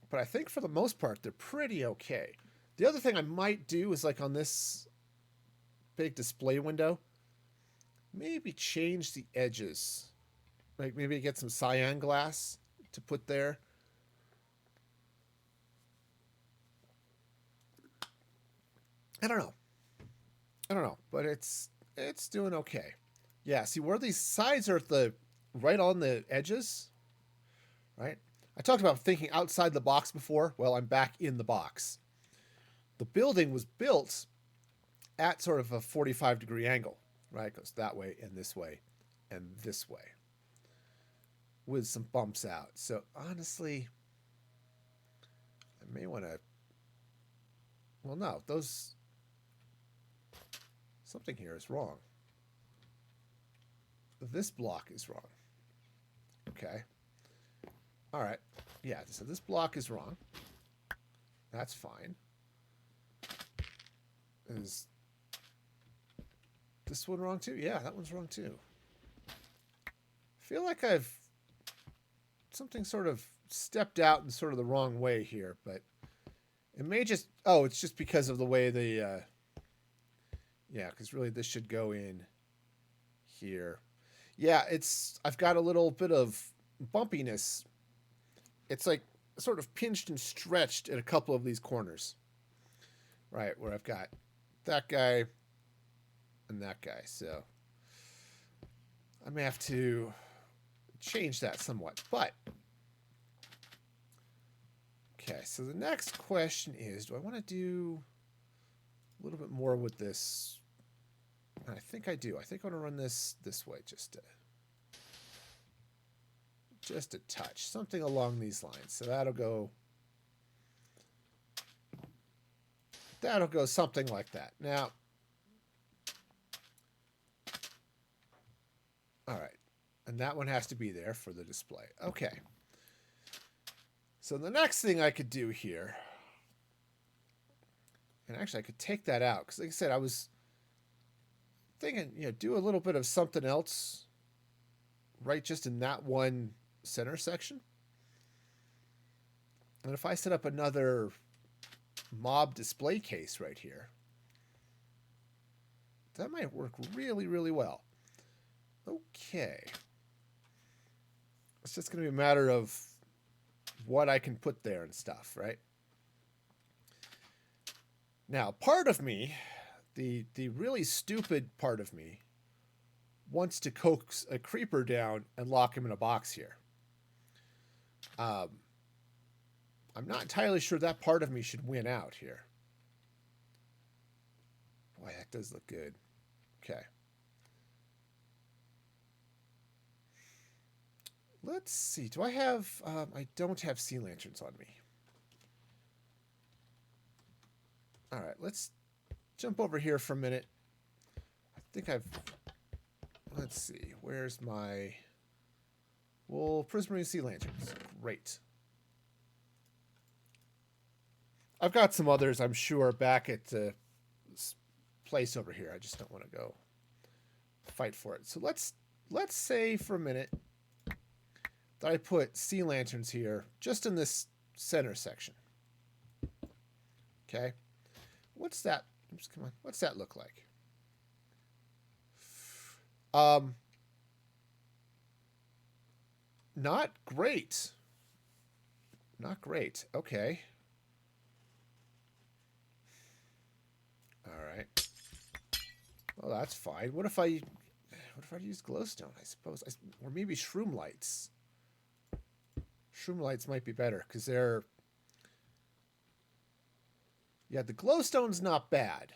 A: But I think for the most part, they're pretty okay. The other thing I might do is, like on this big display window, maybe change the edges. Like maybe get some cyan glass to put there. I don't know, but it's doing okay. Yeah, see where these sides are right on the edges, right? I talked about thinking outside the box before. Well, I'm back in the box. The building was built at sort of a 45-degree angle, right? It goes that way and this way and this way with some bumps out. So honestly, I may want to... Well, no, something here is wrong. This block is wrong. Okay. All right. Yeah, so this block is wrong. That's fine. Is this one wrong too? Yeah, that one's wrong too. I feel like I've something sort of stepped out in sort of the wrong way here, but it may just... Oh, it's just because of the way the... yeah, because really this should go in here. Yeah, I've got a little bit of bumpiness. It's like sort of pinched and stretched at a couple of these corners. Right, where I've got that guy and that guy. So I may have to change that somewhat. But okay, so the next question is, do I want to do a little bit more with this? I think I do. I think I want to run this way just a touch. Something along these lines. So that'll go something like that. Now, all right. And that one has to be there for the display. Okay. So the next thing I could do here, and actually I could take that out, because like I said, I was thinking, do a little bit of something else right just in that one center section. And if I set up another mob display case right here, that might work really, really well. Okay. It's just going to be a matter of what I can put there and stuff, right? Now, part of me, the really stupid part of me, wants to coax a creeper down and lock him in a box here. I'm not entirely sure that part of me should win out here. Boy, that does look good. Okay. Let's see. Do I have... I don't have sea lanterns on me. All right, let's jump over here for a minute. I think I've... Let's see. Where's my... Well, prismarine sea lanterns. Great. I've got some others, I'm sure, back at the place over here. I just don't want to go fight for it. So let's say for a minute that I put sea lanterns here just in this center section. Okay. What's that? Oops, come on. What's that look like? Not great. Not great. Okay. All right. Well, that's fine. What if I use glowstone? I suppose, or maybe shroom lights. Shroom lights might be better because they're. Yeah, the glowstone's not bad.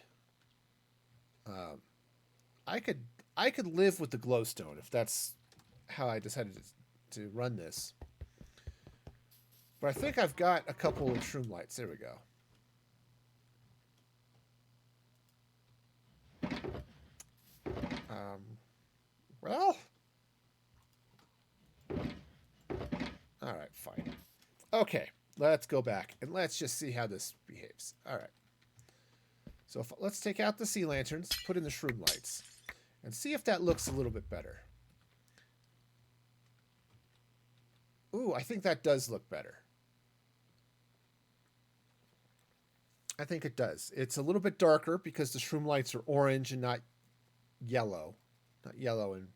A: I could live with the glowstone if that's how I decided to run this. But I think I've got a couple of shroom lights. There we go. Well, all right, fine. Okay, let's go back and let's just see how this behaves. All right. So let's take out the sea lanterns, put in the shroom lights, and see if that looks a little bit better. Ooh, I think that does look better. I think it does. It's a little bit darker because the shroom lights are orange and not yellow. Not yellow and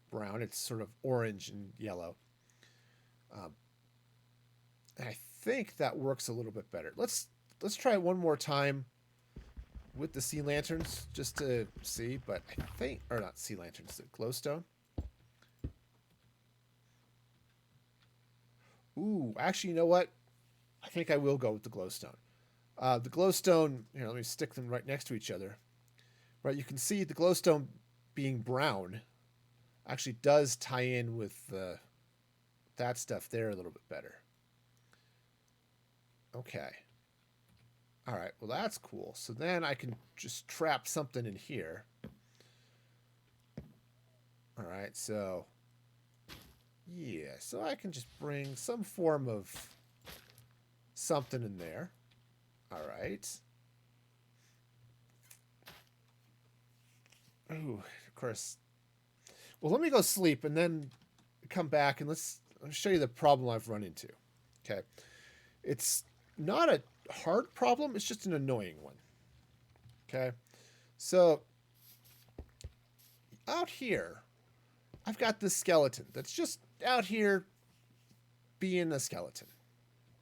A: brown. It's sort of orange and yellow. And I think that works a little bit better. Let's try it one more time with the sea lanterns just to see. But I think, or not sea lanterns, the glowstone. Ooh, actually, you know what? I think I will go with the glowstone. The glowstone, here, let me stick them right next to each other. Right, you can see the glowstone being brown actually does tie in with that stuff there a little bit better. Okay. All right, well, that's cool. So then I can just trap something in here. All right, so... yeah, so I can just bring some form of something in there. All right. Ooh, of course. Well, let me go sleep and then come back and I'll show you the problem I've run into. Okay. It's not a hard problem. It's just an annoying one. Okay. So out here, I've got this skeleton that's just out here being a skeleton.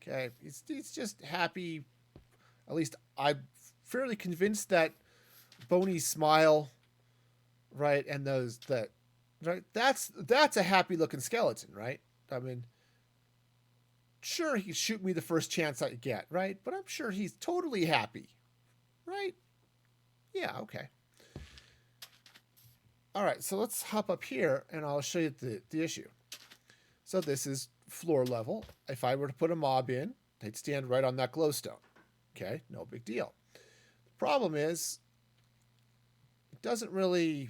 A: Okay. It's just happy. At least I'm fairly convinced that bony smile, right, and right, that's a happy looking skeleton, right? I mean, sure, he could shoot me the first chance I get, right? But I'm sure he's totally happy, right? Yeah, okay. All right, so let's hop up here and I'll show you the issue. So this is floor level. If I were to put a mob in, they'd stand right on that glowstone. Okay, no big deal. The problem is, it doesn't really...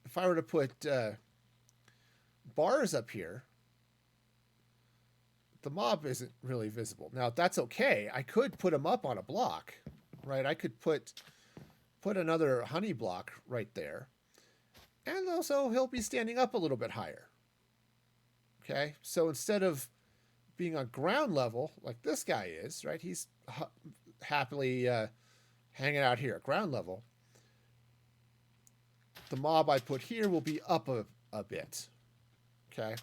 A: if I were to put bars up here, the mob isn't really visible. Now, that's okay. I could put him up on a block, right? I could put another honey block right there. And also, he'll be standing up a little bit higher. Okay? So instead of being on ground level, like this guy is, right? He's happily hanging out here at ground level. The mob I put here will be up a bit. Okay?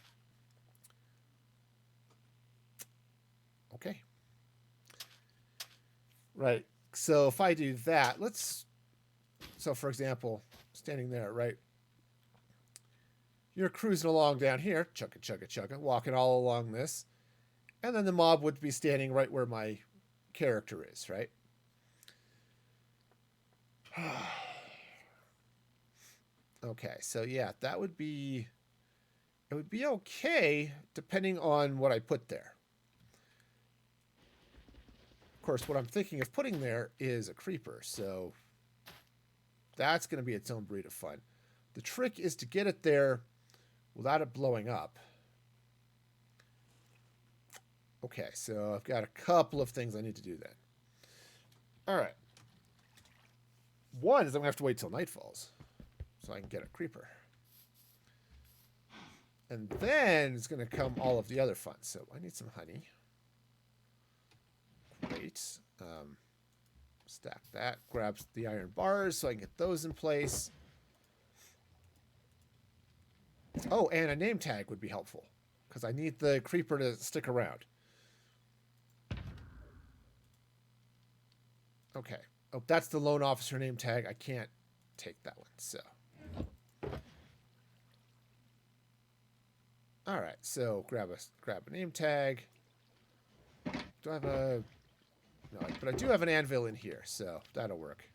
A: Okay. Right. So if I do that, so for example, standing there, right? You're cruising along down here, chugga, chugga, chugga, walking all along this. And then the mob would be standing right where my character is, right? Okay, so yeah, it would be okay depending on what I put there. Of course, what I'm thinking of putting there is a creeper, so that's going to be its own breed of fun. The trick is to get it there without it blowing up. Okay, so I've got a couple of things I need to do then. All right. One is I'm going to have to wait till night falls so I can get a creeper. And then it's going to come all of the other fun. So I need some honey. Great. Stack that. Grab the iron bars so I can get those in place. Oh, and a name tag would be helpful because I need the creeper to stick around. Okay. Oh, that's the loan officer name tag. I can't take that one. So. All right. So grab a name tag. Do I have a... No, but I do have an anvil in here, so that'll work.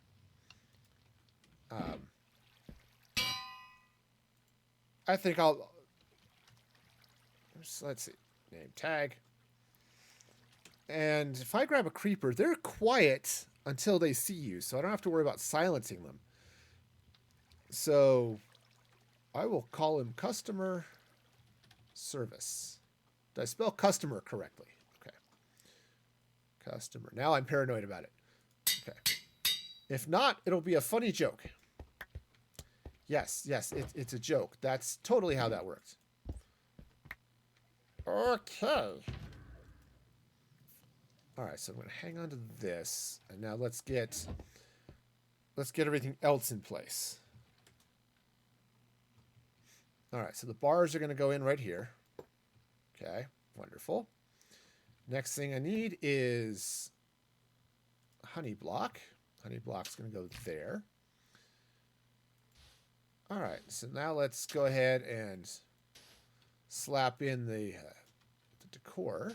A: I think I'll... Let's see. Name tag. And if I grab a creeper, they're quiet until they see you, so I don't have to worry about silencing them. So I will call him customer service. Did I spell customer correctly? Okay. Customer. Now I'm paranoid about it. Okay. If not, it'll be a funny joke. Yes, it's a joke. That's totally how that works. Okay. All right, so I'm going to hang on to this, and now let's get everything else in place. All right, so the bars are going to go in right here. Okay, wonderful. Next thing I need is a honey block. Honey block's going to go there. All right, so now let's go ahead and slap in the decor.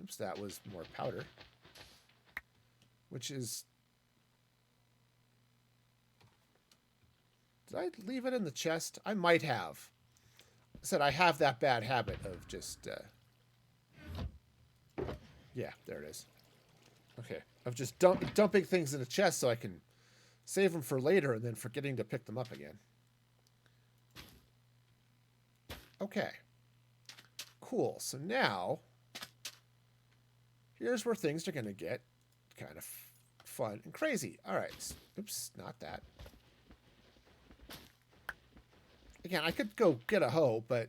A: Oops, that was more powder. Which is... Did I leave it in the chest? I might have. I said I have that bad habit of just... Yeah, there it is. Okay, of just dumping things in the chest so I can save them for later and then forgetting to pick them up again. Okay. Cool, so now... Here's where things are going to get kind of fun and crazy. All right. Oops, not that. Again, I could go get a hoe, but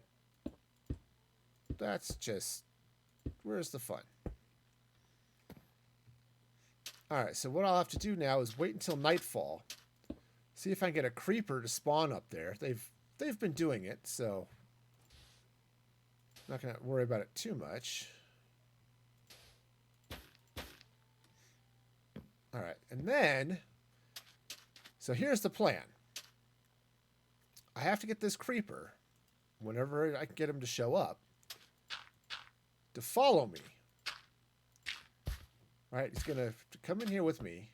A: that's just... Where's the fun? All right, so what I'll have to do now is wait until nightfall. See if I can get a creeper to spawn up there. They've been doing it, so... I'm not going to worry about it too much. All right, and then, so here's the plan. I have to get this creeper, whenever I can get him to show up, to follow me. All right, he's going to come in here with me,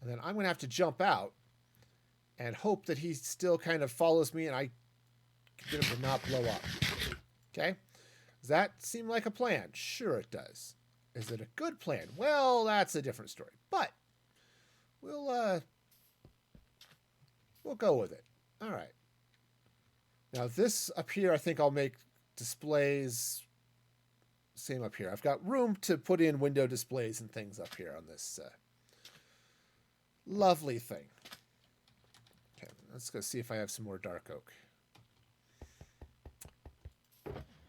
A: and then I'm going to have to jump out and hope that he still kind of follows me and I can get him to not blow up. Okay? Does that seem like a plan? Sure it does. Is it a good plan? Well, that's a different story. But we'll go with it. All right. Now this up here, I think I'll make displays. Same up here. I've got room to put in window displays and things up here on this lovely thing. Okay, let's go see if I have some more dark oak.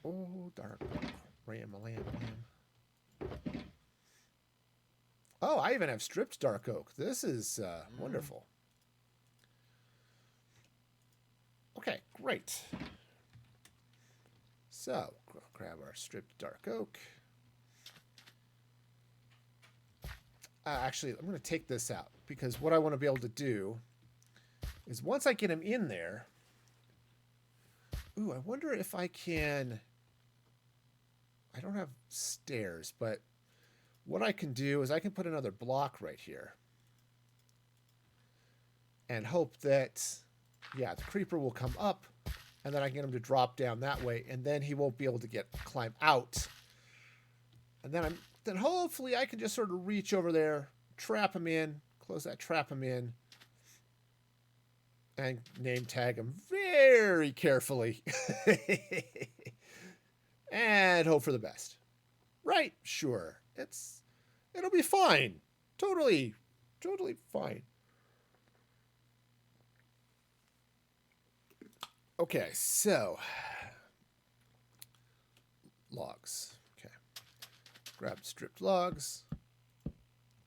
A: Oh, dark oak. Ram, lamb, lamb. Oh, I even have stripped dark oak. This is wonderful. Okay, great. So, grab our stripped dark oak. Actually, I'm going to take this out because what I want to be able to do is once I get him in there... Ooh, I wonder if I can... I don't have stairs, but what I can do is I can put another block right here and hope that, yeah, the creeper will come up and then I can get him to drop down that way, and then he won't be able to climb out. And then hopefully I can just sort of reach over there, trap him in, close that, trap him in, and name tag him very carefully. And hope for the best. Right? Sure. It'll be fine. Totally fine. Okay, so logs. Okay. Grab stripped logs.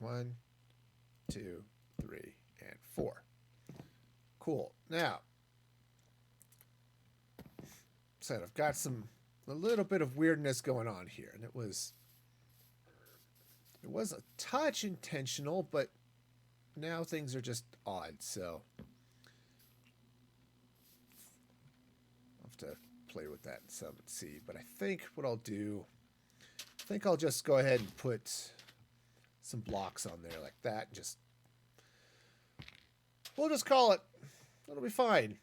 A: 1, 2, 3, and 4. Cool. Now, so I've got a little bit of weirdness going on here, and it was a touch intentional, but now things are just odd, so I'll have to play with that some and see. But I think what I'll do, I'll just go ahead and put some blocks on there like that. We'll just call it. It'll be fine.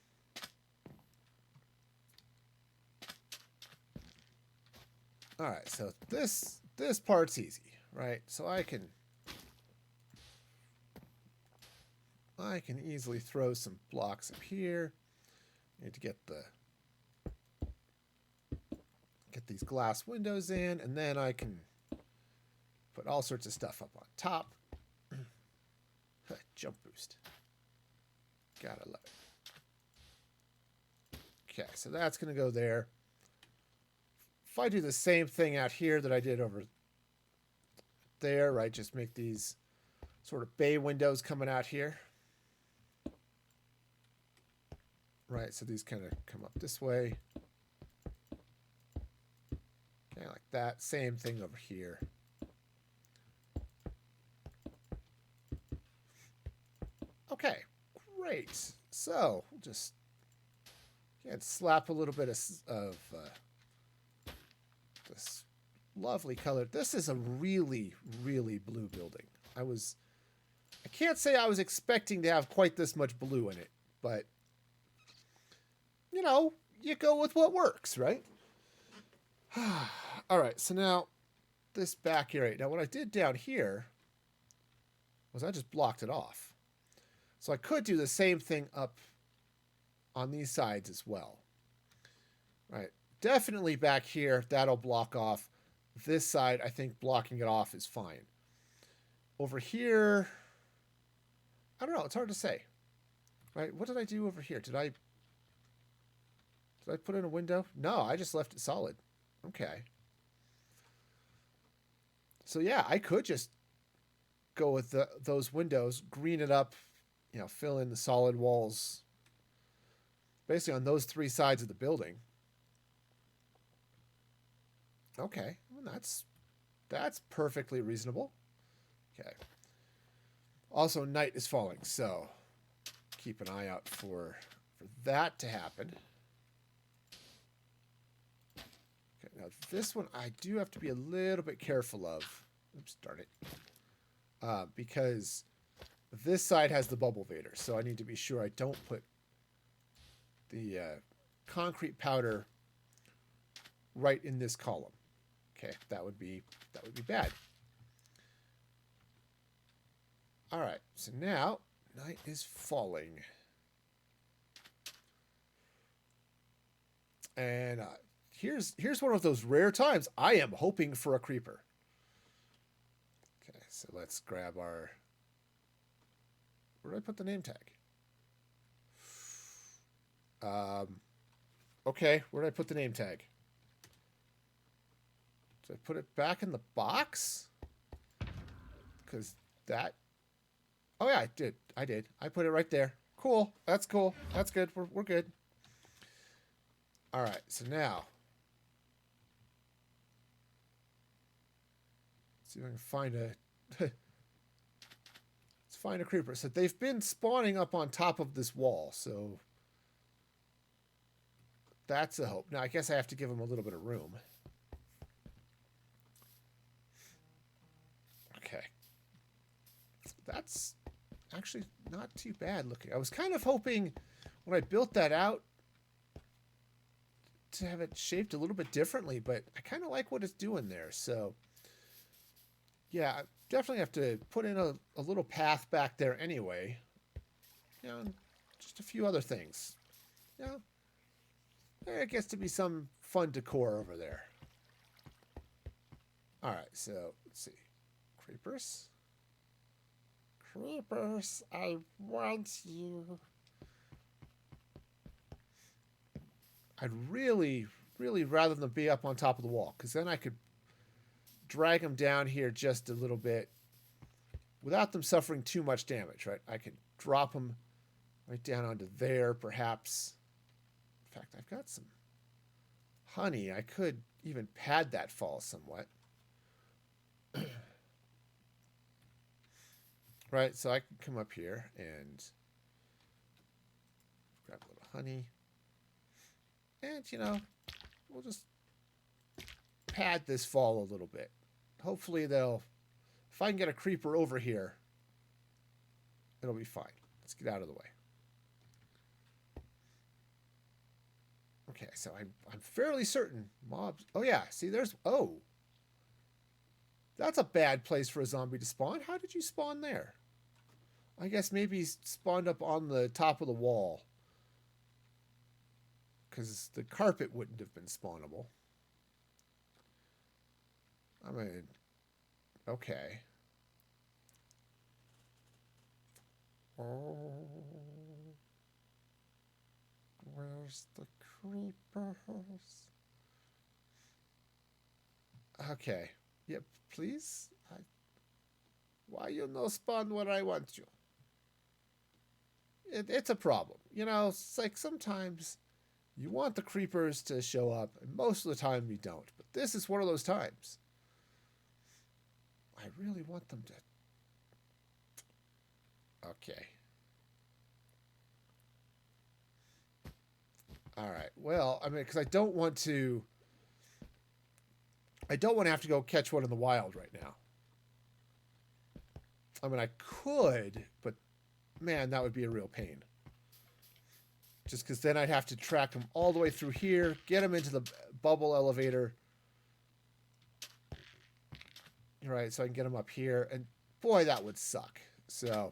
A: All right, so this part's easy, right? So I can easily throw some blocks up here. Need to get these glass windows in, and then I can put all sorts of stuff up on top. Jump boost. Gotta love it. Okay, so that's gonna go there. If I do the same thing out here that I did over there, right, just make these sort of bay windows coming out here. Right, so these kind of come up this way. Okay, like that. Same thing over here. Okay, great. So, we'll just slap a little bit of this lovely color. This is a really, really blue building. I can't say I was expecting to have quite this much blue in it, but you know, you go with what works, right? All right, so now this back area. Now what I did down here was I just blocked it off. So I could do the same thing up on these sides as well. Right. Definitely back here, that'll block off. This side, I think blocking it off is fine. Over here, I don't know. It's hard to say. Right? What did I do over here? Did I put in a window? No, I just left it solid. Okay. So yeah, I could just go with those windows, green it up, you know, fill in the solid walls basically on those three sides of the building. Okay, well, that's perfectly reasonable. Okay. Also, night is falling, so keep an eye out for that to happen. Okay, now this one I do have to be a little bit careful of. Oops, darn it. Because this side has the bubble vader, so I need to be sure I don't put the concrete powder right in this column. Okay, that would be bad. All right, so now night is falling. And here's one of those rare times I am hoping for a creeper. Okay, so let's grab our... Where did I put the name tag? Okay, where did I put the name tag? Did I put it back in the box? Because that... Oh yeah, I did. I put it right there. Cool. That's cool. That's good. We're good. All right, so now... Let's see if I can find a... Let's find a creeper. So they've been spawning up on top of this wall, so... That's a hope. Now, I guess I have to give them a little bit of room. Okay. That's actually not too bad looking. I was kind of hoping when I built that out to have it shaped a little bit differently, but I kind of like what it's doing there. So, yeah, I definitely have to put in a little path back there anyway. You know, just a few other things. You know, there gets to be some fun decor over there. All right, so let's see. Creepers. Creepers, I want you. I'd really rather them be up on top of the wall, because then I could drag them down here just a little bit without them suffering too much damage, right? I could drop them right down onto there, perhaps. In fact, I've got some honey. I could even pad that fall somewhat. Right, so I can come up here and grab a little honey. And, you know, we'll just pad this fall a little bit. Hopefully they'll... If I can get a creeper over here, it'll be fine. Let's get out of the way. Okay, so I'm fairly certain mobs... Oh, yeah, see, there's... Oh! That's a bad place for a zombie to spawn. How did you spawn there? I guess maybe he spawned up on the top of the wall. Because the carpet wouldn't have been spawnable. I mean... Okay. Oh... Where's the creepers? Okay. Yep, please? Why you no spawn where I want you? It's a problem. You know, it's like sometimes you want the creepers to show up, and most of the time you don't. But this is one of those times. I really want them to... Okay. All right. Well, I mean, because I don't want to have to go catch one in the wild right now. I mean, I could, but man, that would be a real pain. Just because then I'd have to track them all the way through here, get them into the bubble elevator. Right, so I can get them up here. And boy, that would suck. So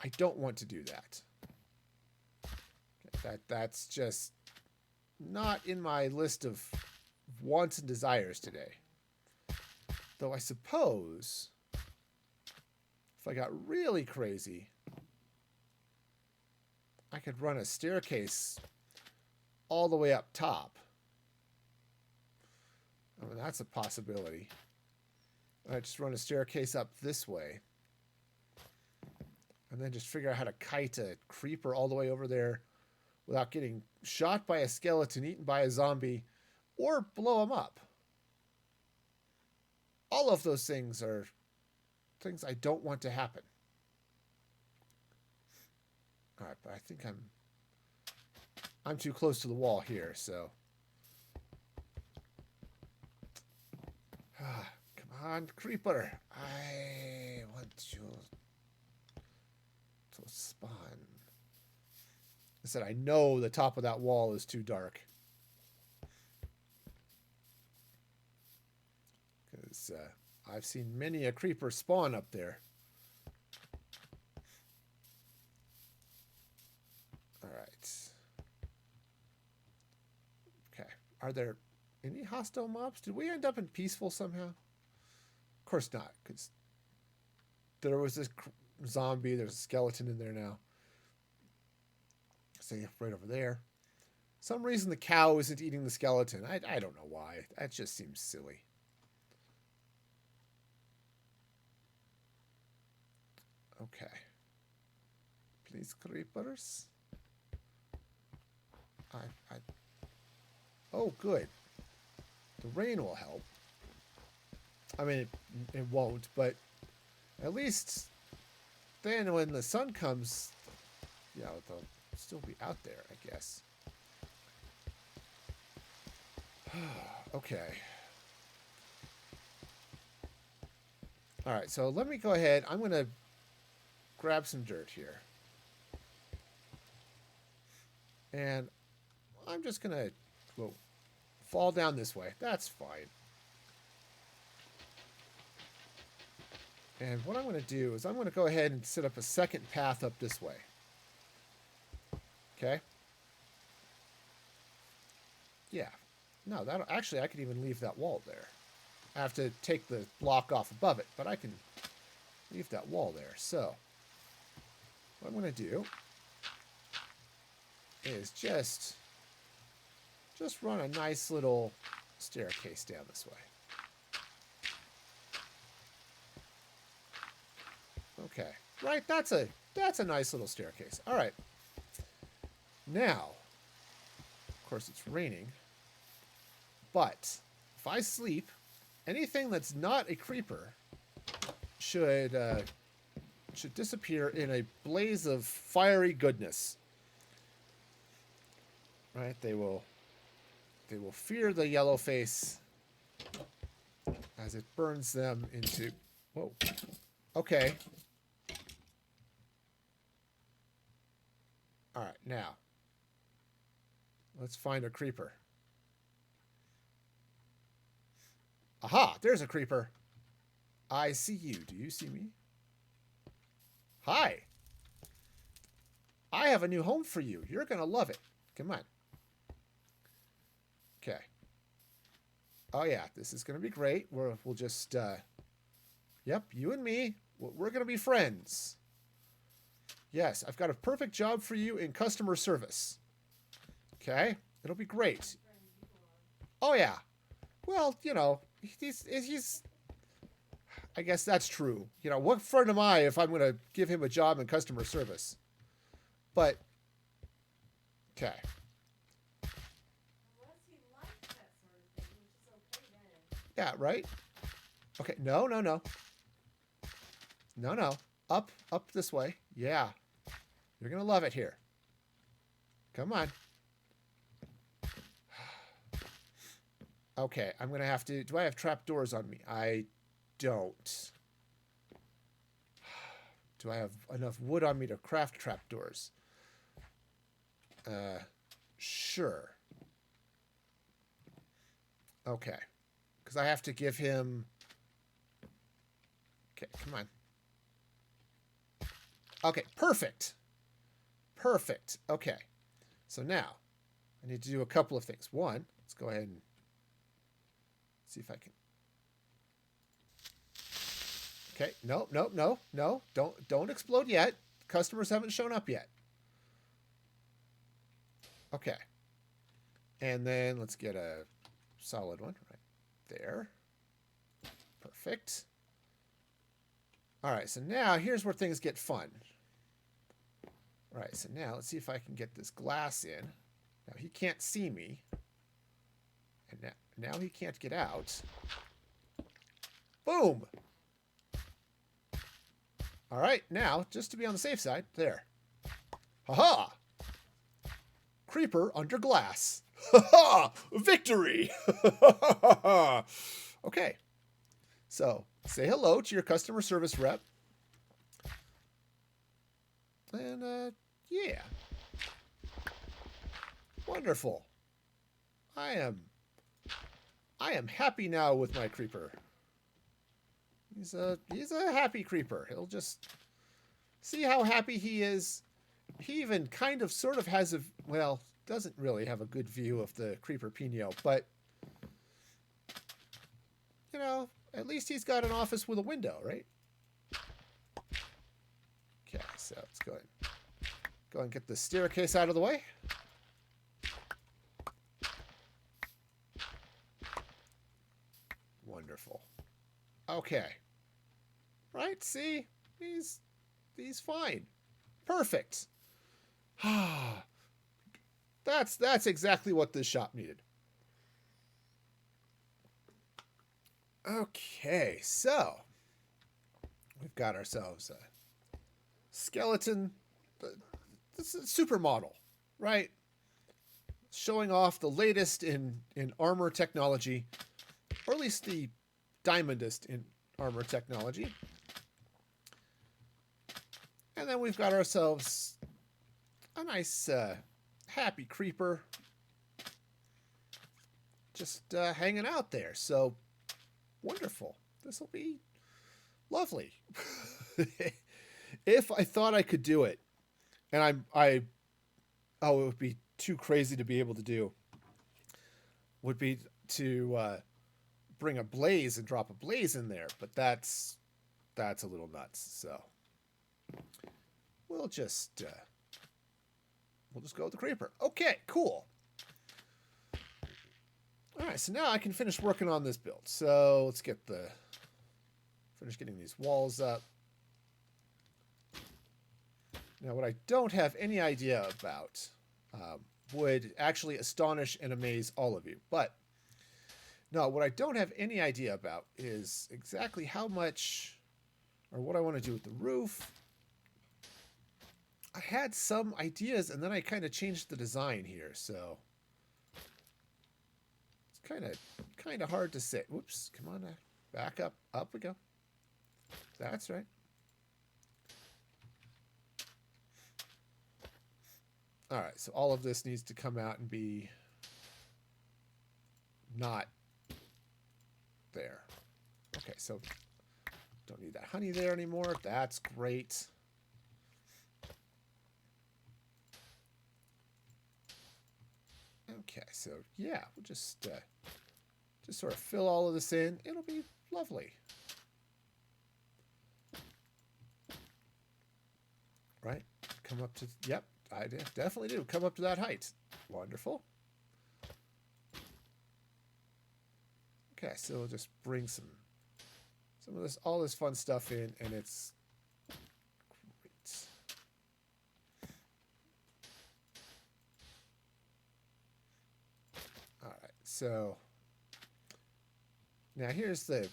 A: I don't want to do that. That's just not in my list of wants and desires today. Though I suppose if I got really crazy, I could run a staircase all the way up top. I mean, that's a possibility. I just run a staircase up this way. And then just figure out how to kite a creeper all the way over there without getting shot by a skeleton, eaten by a zombie, or blow them up. All of those things are things I don't want to happen. All right, but I think I'm too close to the wall here, so... Come on, creeper. I want you to spawn. I said I know the top of that wall is too dark. Because I've seen many a creeper spawn up there. All right. Are there any hostile mobs? Did we end up in peaceful somehow? Of course not, because there was this zombie. There's a skeleton in there now. See, right over there. Some reason the cow isn't eating the skeleton. I don't know why. That just seems silly. Okay. Please, creepers. Oh, good. The rain will help. I mean, it won't, but at least then when the sun comes, yeah, they'll still be out there, I guess. Okay. All right, so let me go ahead. I'm going to grab some dirt here. And I'm just going to fall down this way. That's fine. And what I'm going to do is I'm going to go ahead and set up a second path up this way. Okay? Yeah. No, that actually I could even leave that wall there. I have to take the block off above it, but I can leave that wall there. So, what I'm going to do is just run a nice little staircase down this way. Okay, right, that's a nice little staircase. All right. Now, of course it's raining, but if I sleep, anything that's not a creeper should disappear in a blaze of fiery goodness. Right? They will fear the yellow face as it burns them into... Whoa. Okay. All right, now let's find a creeper. Aha, there's a creeper. I see you. Do you see me? Hi. I have a new home for you. You're going to love it. Come on. Okay. Oh, yeah, this is going to be great. We'll just, yep, you and me, we're going to be friends. Yes, I've got a perfect job for you in customer service. Okay? It'll be great. Oh, yeah. Well, you know, he's I guess that's true. You know, what friend am I if I'm going to give him a job in customer service? But, okay.
B: Unless he likes that sort of thing, which is okay then.
A: Yeah, right? Okay, no. No. Up this way. Yeah. You're going to love it here. Come on. Okay, I'm going to have to... Do I have trapdoors on me? I don't. Do I have enough wood on me to craft trapdoors? Sure. Okay. Because I have to give him... Okay, come on. Okay, perfect. Perfect. Okay. So now, I need to do a couple of things. One, let's go ahead and see if I can... Okay, no. Don't explode yet. Customers haven't shown up yet. Okay. And then let's get a solid one right there. Perfect. All right, so now here's where things get fun. All right, so now let's see if I can get this glass in. Now he can't see me. And now he can't get out. Boom! All right, now, just to be on the safe side, there. Ha-ha! Creeper under glass. Ha-ha! Victory! Okay. So, say hello to your customer service rep. And, yeah. Wonderful. I am happy now with my creeper. He's a happy creeper. He'll just see how happy he is. He even kind of sort of has a... Well, doesn't really have a good view of the Creeper Pino, but, you know, at least he's got an office with a window, right? Okay, so let's go and get the staircase out of the way. Wonderful. Okay. Right, see? He's fine. Perfect. That's exactly what this shop needed. Okay, so we've got ourselves a skeleton. This is a supermodel, right? Showing off the latest in armor technology, or at least the diamondest in armor technology. And then we've got ourselves a nice happy creeper just hanging out there. So wonderful. This will be lovely. If I thought I could do it, and it would be too crazy to be able to do, would be to bring a blaze and drop a blaze in there, but that's a little nuts. So we'll just go with the creeper. Okay, cool. All right, so now I can finish working on this build. So let's finish getting these walls up. Now, what I don't have any idea about would actually astonish and amaze all of you. But no, what I don't have any idea about is exactly how much or what I want to do with the roof. I had some ideas, and then I kind of changed the design here, so it's kind of hard to say. Whoops, come on now. Back up. Up we go. That's right. All right, so all of this needs to come out and be not there. Okay, so don't need that honey there anymore. That's great. Okay, so yeah, we'll just sort of fill all of this in. It'll be lovely. Right? Come up to, yep, I definitely do. Come up to that height. Wonderful. Okay, so we'll just bring some of this, all this fun stuff in, and it's great. All right, so now here's the,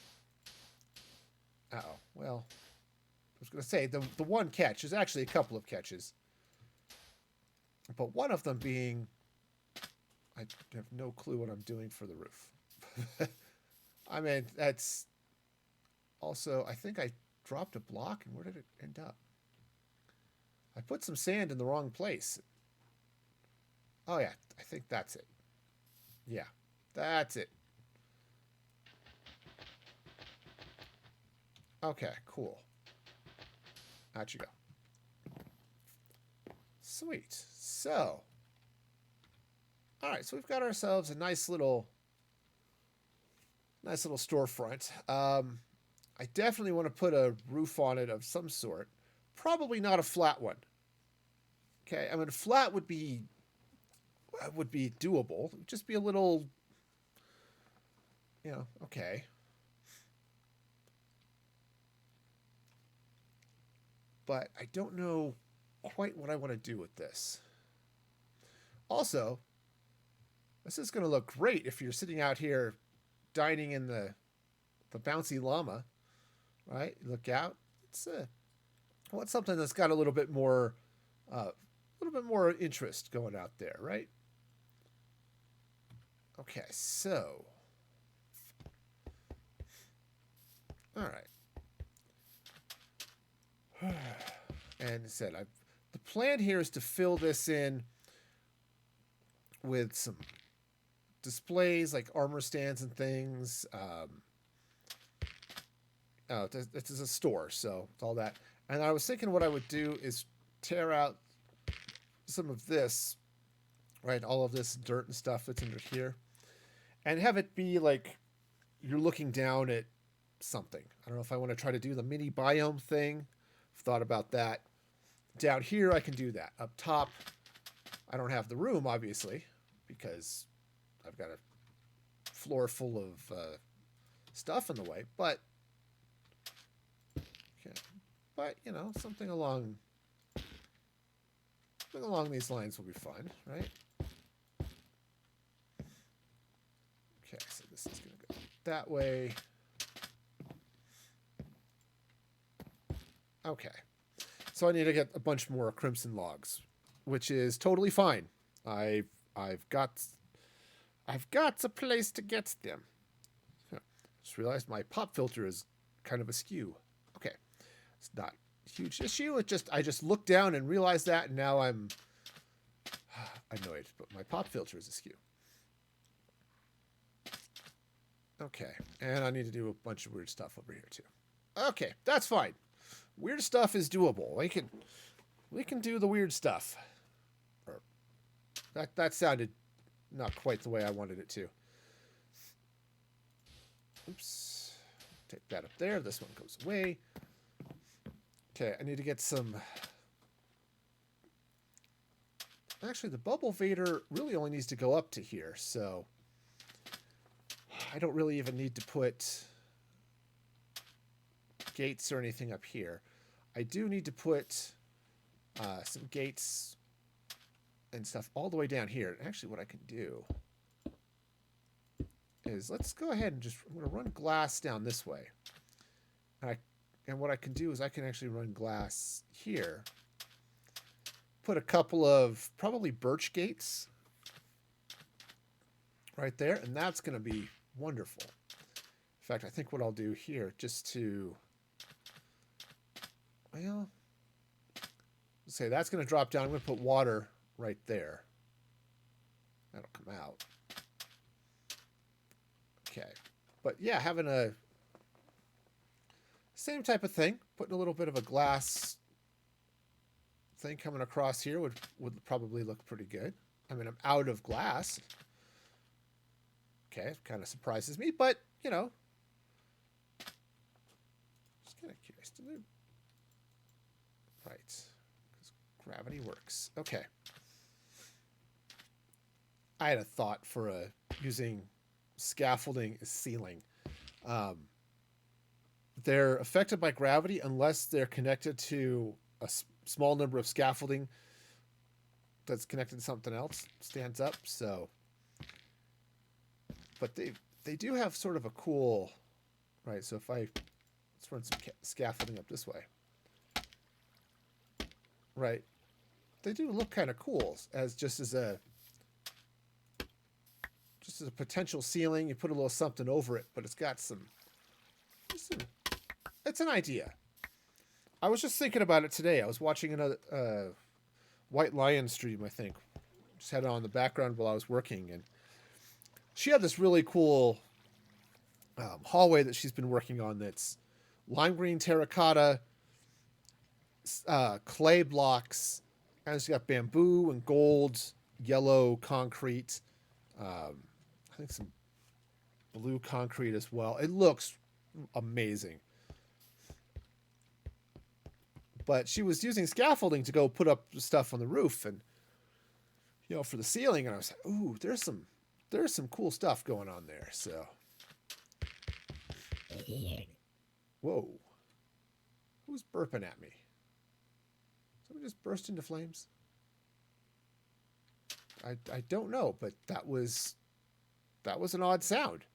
A: well, I was going to say the one catch. There's actually a couple of catches. But one of them being, I have no clue what I'm doing for the roof. I mean, that's also, I think I dropped a block, and where did it end up? I put some sand in the wrong place. Oh, yeah, I think that's it. Yeah, that's it. Okay, cool. Out you go. Sweet. So, all right, so we've got ourselves a nice little storefront. I definitely want to put a roof on it of some sort. Probably not a flat one. Okay, I mean, a flat would be doable. It would just be a little, okay. But I don't know quite what I want to do with this. Also, this is going to look great if you're sitting out here dining in the bouncy llama, right? Look out. It's something that's got a little bit more interest going out there, right? Okay, so all right. And I said, the plan here is to fill this in with some displays like armor stands and things. This is a store, so it's all that. And I was thinking what I would do is tear out some of this right? All of this dirt and stuff that's under here. And have it be like you're looking down at something. I don't know if I want to try to do the mini biome thing. I've thought about that. Down here, I can do that. Up top, I don't have the room, obviously, because I've got a floor full of stuff in the way. But, okay. But you know, something along these lines will be fun, right? Okay, so this is going to go that way. Okay. So I need to get a bunch more crimson logs, which is totally fine. I've got a place to get them. Just realized my pop filter is kind of askew. Okay. It's not a huge issue. I just looked down and realized that, and now I'm annoyed, but my pop filter is askew. Okay. And I need to do a bunch of weird stuff over here too. Okay, that's fine. Weird stuff is doable. We can do the weird stuff. Or that sounded not quite the way I wanted it to. Oops. Take that up there. This one goes away. Okay, I need to get some. Actually, the bubble Vader really only needs to go up to here, so I don't really even need to put gates or anything up here. I do need to put some gates and stuff all the way down here. Actually, what I can do is let's go ahead and I'm going to run glass down this way. And what I can do is I can actually run glass here. Put a couple of probably birch gates right there, and that's going to be wonderful. In fact, I think what I'll do here, just to, well, say that's going to drop down. I'm going to put water right there. That'll come out. Okay. But yeah, having a same type of thing, putting a little bit of a glass thing coming across here would probably look pretty good. I mean, I'm out of glass. Okay, it kind of surprises me, but, you know, just kind of curious to do. Right, because gravity works. Okay. I had a thought for using scaffolding as ceiling. They're affected by gravity unless they're connected to a small number of scaffolding that's connected to something else stands up. So, but they do have sort of a cool, right? So if let's run some scaffolding up this way, right? They do look kind of cool as a potential ceiling. You put a little something over it, but it's got it's an idea. I was just thinking about it today. I was watching another White Lion stream, I think. Just had it on the background while I was working, and she had this really cool hallway that she's been working on that's lime green terracotta, clay blocks, and it's got bamboo and gold, yellow concrete, I think some blue concrete as well. It looks amazing. But she was using scaffolding to go put up stuff on the roof and, you know, for the ceiling. And I was like, ooh, there's some cool stuff going on there. So, whoa, who's burping at me? Somebody just burst into flames? I don't know, but that was an odd sound.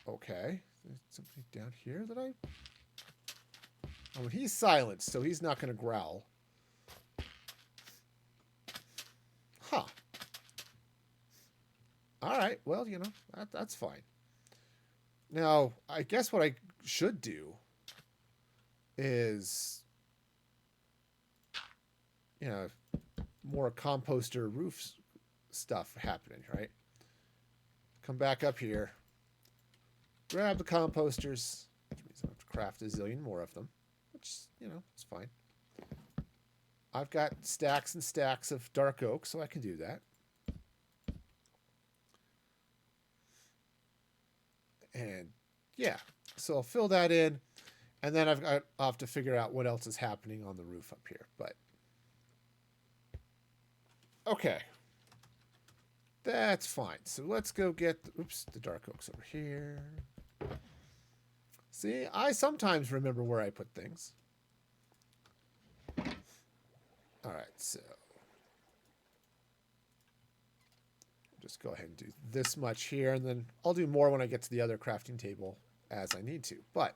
A: Okay, there's somebody down here that oh, he's silent, so he's not going to growl. Huh. All right, well, you know, that's fine. Now, I guess what I should do is, you know, more composter roof stuff happening, right? Come back up here. Grab the composters, which means I have to craft a zillion more of them, which, you know, is fine. I've got stacks and stacks of dark oak, so I can do that. And yeah, so I'll fill that in, and then I'll have to figure out what else is happening on the roof up here. But okay, that's fine. So let's go get the dark oaks over here. See, I sometimes remember where I put things. All right, so just go ahead and do this much here, and then I'll do more when I get to the other crafting table as I need to. But,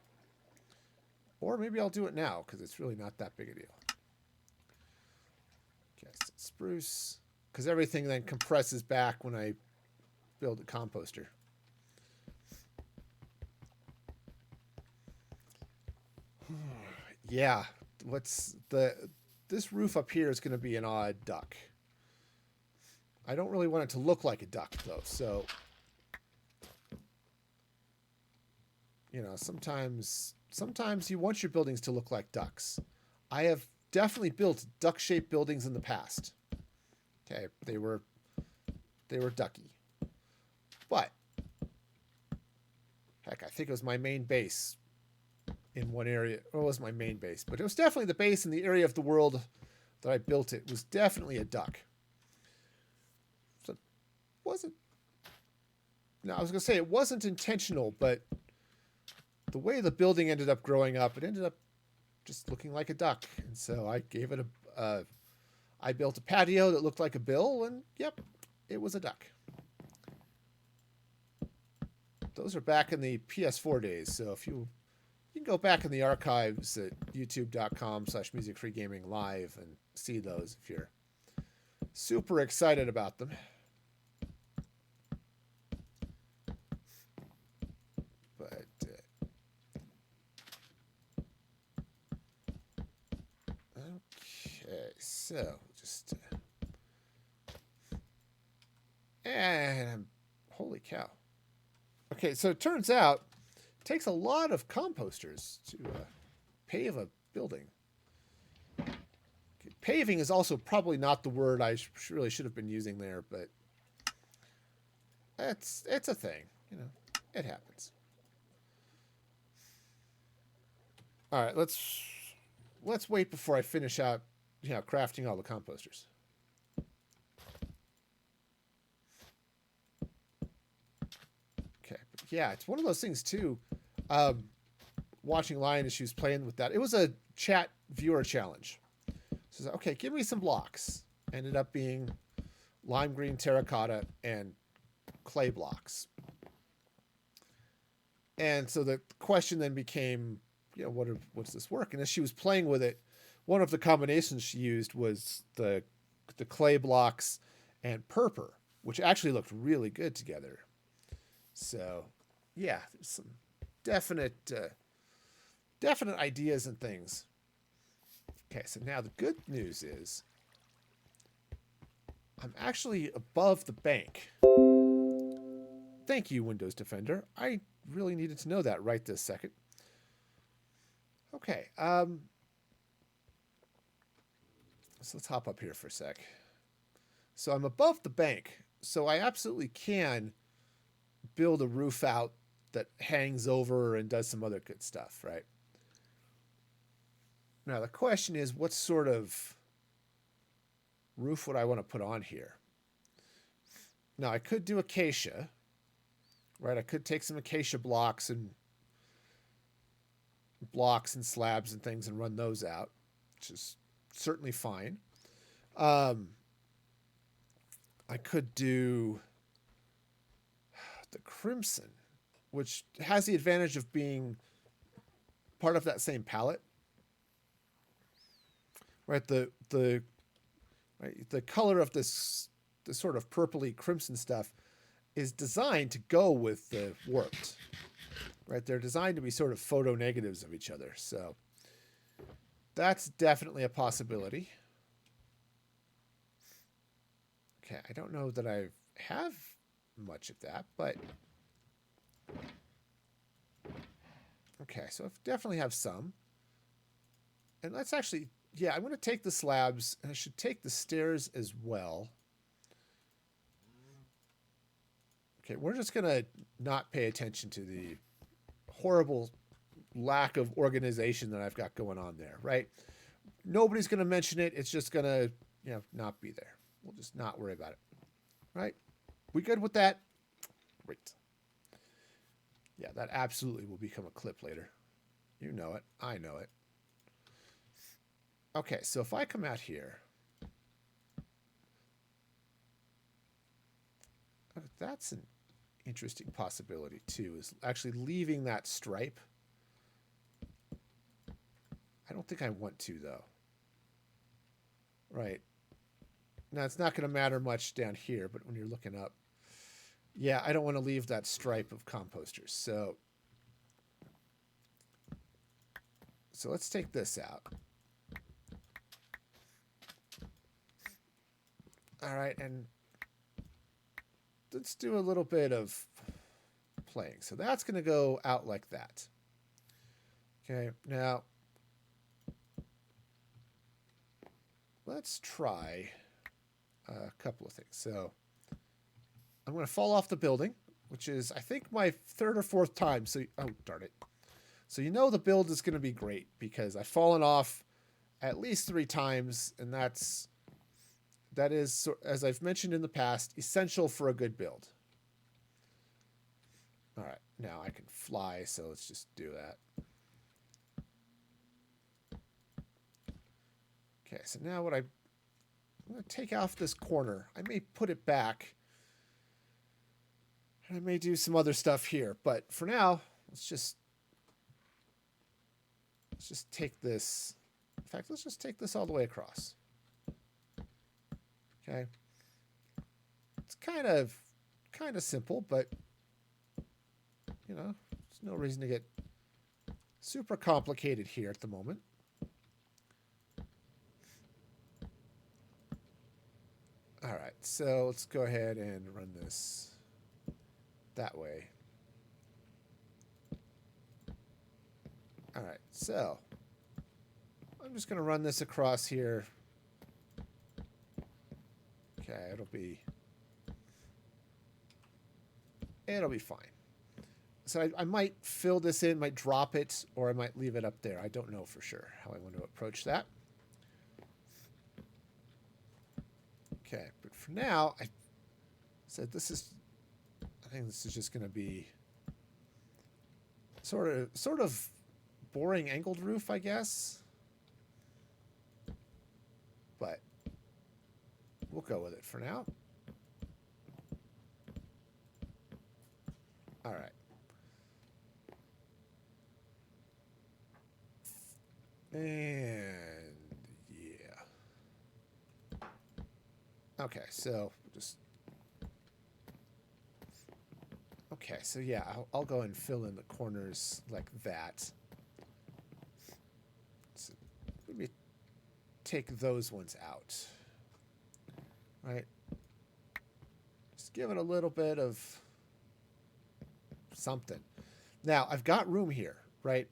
A: or maybe I'll do it now because it's really not that big a deal. Okay, so spruce, because everything then compresses back when I build a composter. Yeah, this roof up here is going to be an odd duck. I don't really want it to look like a duck, though, so, you know, sometimes you want your buildings to look like ducks. I have definitely built duck-shaped buildings in the past. Okay, they were ducky. But, heck, I think it was my main base in one area. Well, it was my main base, but it was definitely the base in the area of the world that I built. It was definitely a duck. So, wasn't... No, I was going to say it wasn't intentional, but the way the building ended up growing up, it ended up just looking like a duck. And so I gave it I built a patio that looked like a bill, and yep, it was a duck. Those are back in the PS4 days, so if you can go back in the archives at youtube.com/musicfreegaming live and see those if you're super excited about them. But okay, so just and holy cow. Okay, so it turns out it takes a lot of composters to pave a building. Okay, paving is also probably not the word I really should have been using there, but it's a thing, you know. It happens. All right, let's wait before I finish out, you know, crafting all the composters. Okay, but yeah, it's one of those things too. Watching Lion as she was playing with that, it was a chat viewer challenge. So okay, give me some blocks. Ended up being lime green terracotta and clay blocks. And so the question then became, you know, what's this work? And as she was playing with it, one of the combinations she used was the clay blocks and purpur, which actually looked really good together. So, yeah, there's some definite ideas and things. Okay, so now the good news is I'm actually above the bank. Thank you, Windows Defender. I really needed to know that right this second. Okay, so let's hop up here for a sec. So I'm above the bank, so I absolutely can build a roof out that hangs over and does some other good stuff, right? Now the question is, what sort of roof would I want to put on here? Now I could do acacia, right? I could take some acacia blocks and slabs and things and run those out, which is certainly fine. I could do the crimson, which has the advantage of being part of that same palette. Right, the color of this sort of purpley crimson stuff is designed to go with the warped. Right, they're designed to be sort of photo negatives of each other, so that's definitely a possibility. Okay, I don't know that I have much of that, but okay, so I definitely have some. And let's actually, yeah, I'm going to take the slabs, and I should take the stairs as well. Okay, we're just going to not pay attention to the horrible lack of organization that I've got going on there, right? Nobody's going to mention it. It's just going to, not be there. We'll just not worry about it, right? We good with that? Great. Yeah, that absolutely will become a clip later. You know it. I know it. Okay, so if I come out here, that's an interesting possibility too, is actually leaving that stripe. I don't think I want to, though. Right. Now, it's not going to matter much down here, but when you're looking up, yeah, I don't want to leave that stripe of composters. So let's take this out. All right, and let's do a little bit of playing. So that's going to go out like that. Okay, now let's try a couple of things. So I'm going to fall off the building, which is, I think, my third or fourth time. So, oh, darn it. So the build is going to be great because I've fallen off at least 3 times, and that is, as I've mentioned in the past, essential for a good build. All right, now I can fly, so let's just do that. Okay, so now I'm going to take off this corner. I may put it back. And I may do some other stuff here, but for now, let's just take this. In fact, let's just take this all the way across. Okay. It's kind of simple, but there's no reason to get super complicated here at the moment. All right, so let's go ahead and run this that way. All right, so I'm just going to run this across here. Okay, it'll be fine. So I might fill this in, might drop it, or I might leave it up there. I don't know for sure how I want to approach that. Okay, but for now, I think this is just going to be sort of boring angled roof, I guess. But we'll go with it for now. All right. And yeah. Okay, so just... Okay, so yeah, I'll go and fill in the corners like that. So maybe take those ones out. Right? Just give it a little bit of something. Now, I've got room here, right?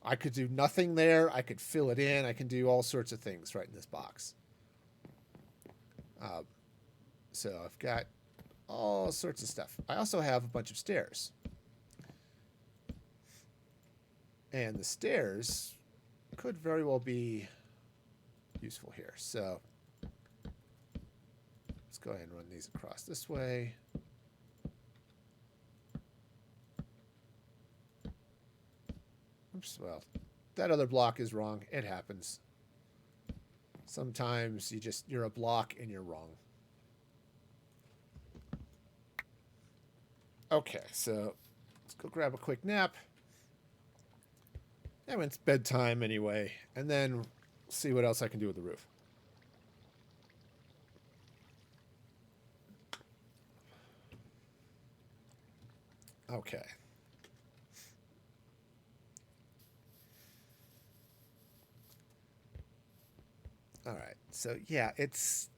A: I could do nothing there. I could fill it in. I can do all sorts of things right in this box. So I've got all sorts of stuff. I also have a bunch of stairs. And the stairs could very well be useful here. So let's go ahead and run these across this way. Oops, well, that other block is wrong. It happens. Sometimes you're a block and you're wrong. Okay, so let's go grab a quick nap. And it's bedtime anyway. And then see what else I can do with the roof. Okay. All right. So, yeah, it's...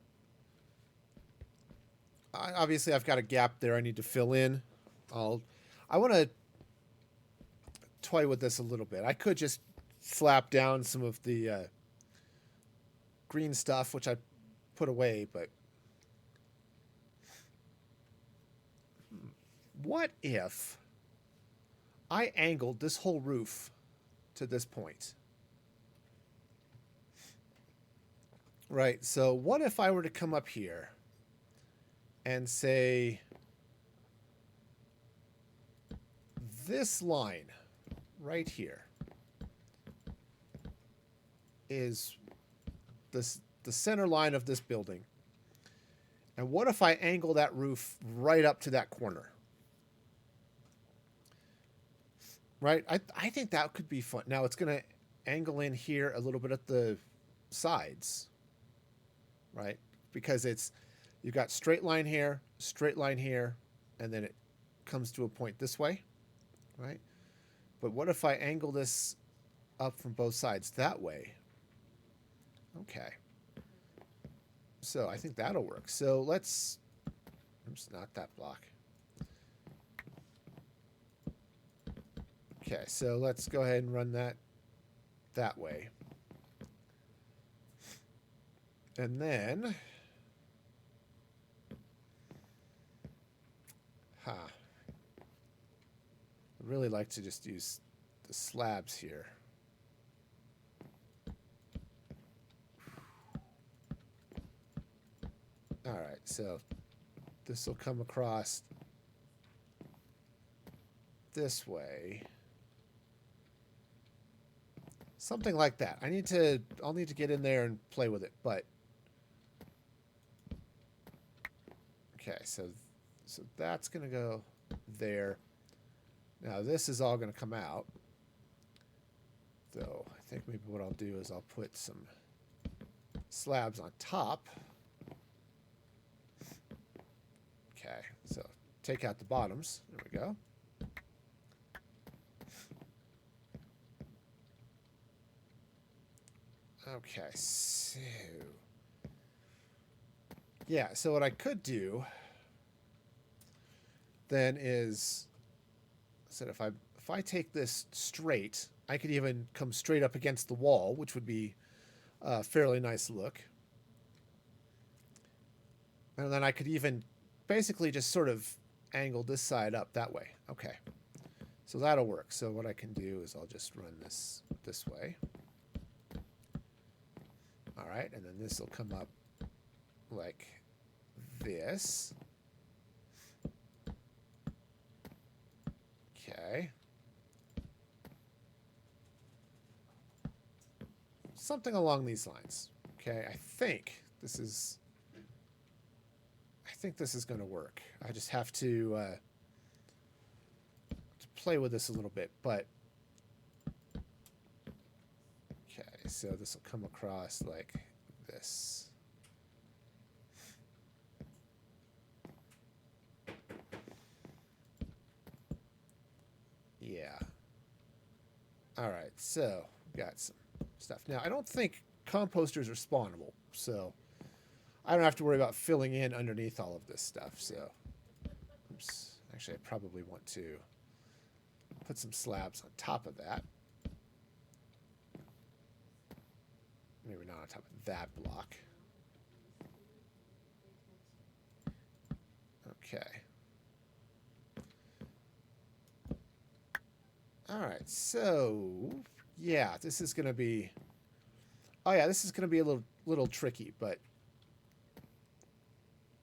A: Obviously, I've got a gap there I need to fill in. I want to toy with this a little bit. I could just slap down some of the green stuff, which I put away, but what if I angled this whole roof to this point? Right, so what if I were to come up here and say this line right here is the center line of this building. And what if I angle that roof right up to that corner? Right? I think that could be fun. Now it's going to angle in here a little bit at the sides. Right? Because you've got straight line here, and then it comes to a point this way. Right? But what if I angle this up from both sides that way? Okay. So I think that'll work. So let's... Oops, not that block. Okay, so let's go ahead and run that way. And then... I'd really like to just use the slabs here. All right, so this will come across this way. Something like that. I'll need to get in there and play with it, but okay, so that's going to go there. Now this is all going to come out. Though I think maybe what I'll do is I'll put some slabs on top. Okay, so take out the bottoms. There we go. Okay, so yeah, so what I could do then is, I said if I take this straight, I could even come straight up against the wall, which would be a fairly nice look. And then I could even basically just sort of angle this side up that way. Okay, so that'll work. So what I can do is I'll just run this way. All right, and then this will come up like this. Okay. Something along these lines. Okay, I think this is going to work. I just have to play with this a little bit, but okay, so this will come across like this. Yeah. All right, so we got some stuff. Now, I don't think composters are spawnable, so I don't have to worry about filling in underneath all of this stuff. So, oops. Actually, I probably want to put some slabs on top of that. Maybe not on top of that block. Okay. All right, so yeah, this is going to be... Oh yeah, this is going to be a little tricky, but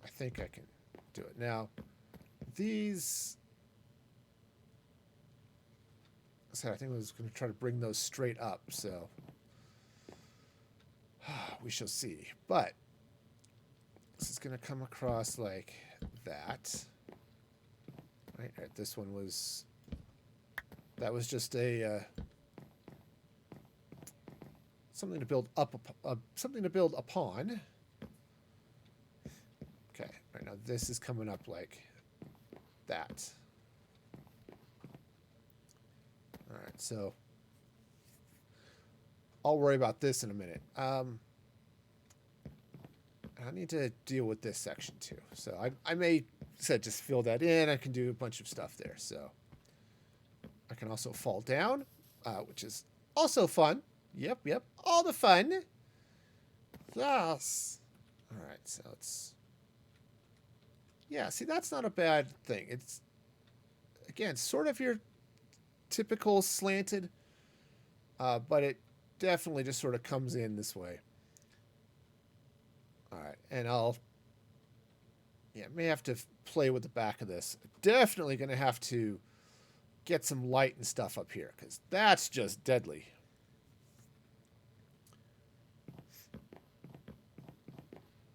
A: I think I can do it. Now, these... I think I was going to try to bring those straight up, so we shall see. But this is going to come across like that. Right, this one was... That was just a something to build up, something to build upon. Okay, right now this is coming up like that. All right, so I'll worry about this in a minute. I need to deal with this section too. So I may just fill that in. I can do a bunch of stuff there. So I can also fall down, which is also fun. Yep, all the fun. Yes. All right, so it's... Yeah, see, that's not a bad thing. It's, again, sort of your typical slanted, but it definitely just sort of comes in this way. All right, and I'll... Yeah, may have to play with the back of this. Definitely going to have to get some light and stuff up here, because that's just deadly.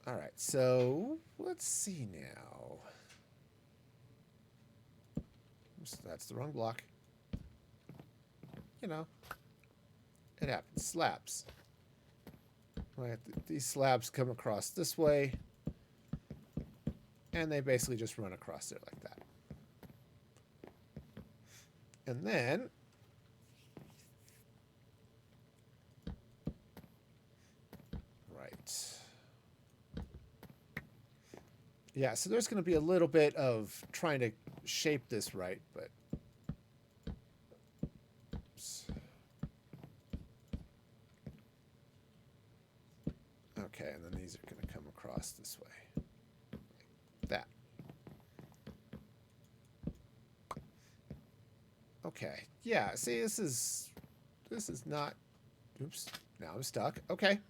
A: All right, so let's see now. Oops, that's the wrong block. You know, it happens. Slabs. Right, these slabs come across this way, and they basically just run across there like that. And then right. Yeah, so there's going to be a little bit of trying to shape this right, but oops. Okay, and then these are going to come across this way. Like that. Okay. Yeah, see, this is not... Oops. Now I'm stuck. Okay.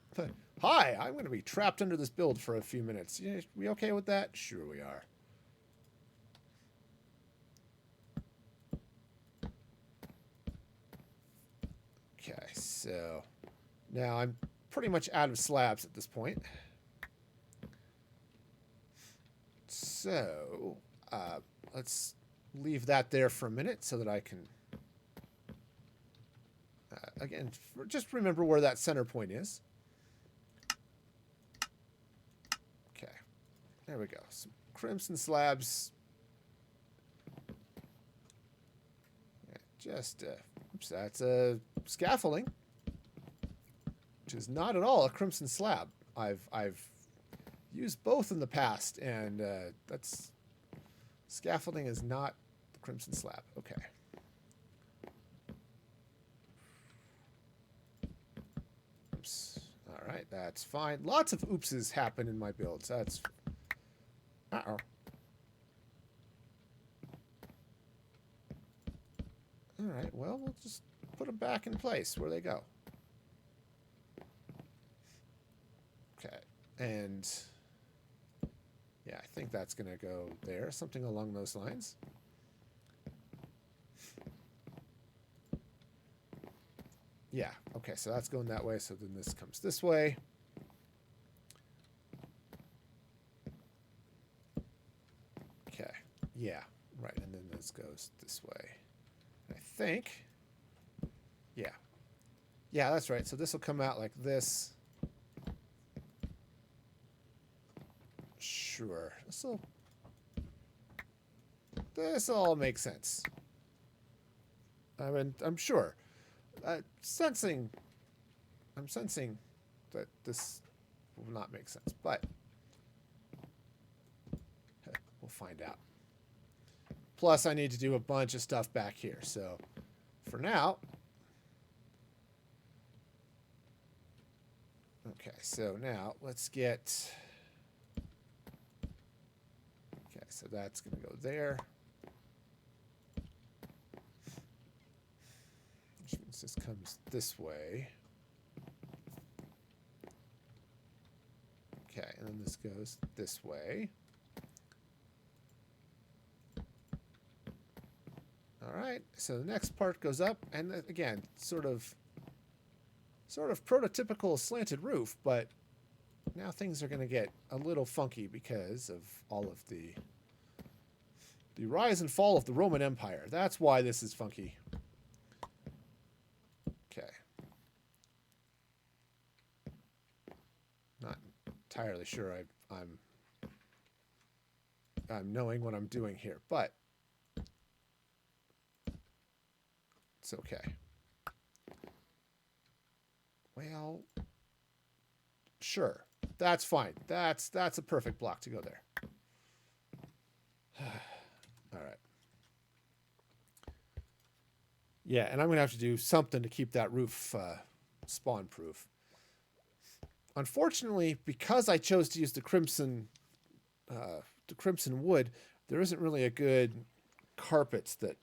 A: Hi, I'm going to be trapped under this build for a few minutes. We okay with that? Sure we are. Okay, so now I'm pretty much out of slabs at this point. So, let's leave that there for a minute so that I can... again, just remember where that center point is. Okay. There we go. Some crimson slabs. Just, oops, that's a scaffolding, which is not at all a crimson slab. I've used both in the past, and that's... Scaffolding is not the crimson slab. Okay. Oops. All right, that's fine. Lots of oopses happen in my builds. That's... Uh-oh. All right, well, we'll just put them back in place where they go. Okay, and... Yeah, I think that's going to go there. Something along those lines. Yeah, okay, so that's going that way. So then this comes this way. Okay, yeah, right. And then this goes this way. I think. Yeah. Yeah, that's right. So this will come out like this. Sure. This all makes sense. I mean, I'm sure. I'm sensing that this will not make sense, but we'll find out. Plus, I need to do a bunch of stuff back here, so for now... Okay, so now let's get... Okay, so that's going to go there. Which means this comes this way. Okay, and then this goes this way. All right, so the next part goes up, and again, sort of prototypical slanted roof, but now things are going to get a little funky because of all of the rise and fall of the Roman Empire. That's why this is funky. Okay. Not entirely sure I'm knowing what I'm doing here, but it's okay. Well, sure. That's fine. That's a perfect block to go there. All right. Yeah, and I'm going to have to do something to keep that roof spawn-proof. Unfortunately, because I chose to use the crimson wood, there isn't really a good carpet that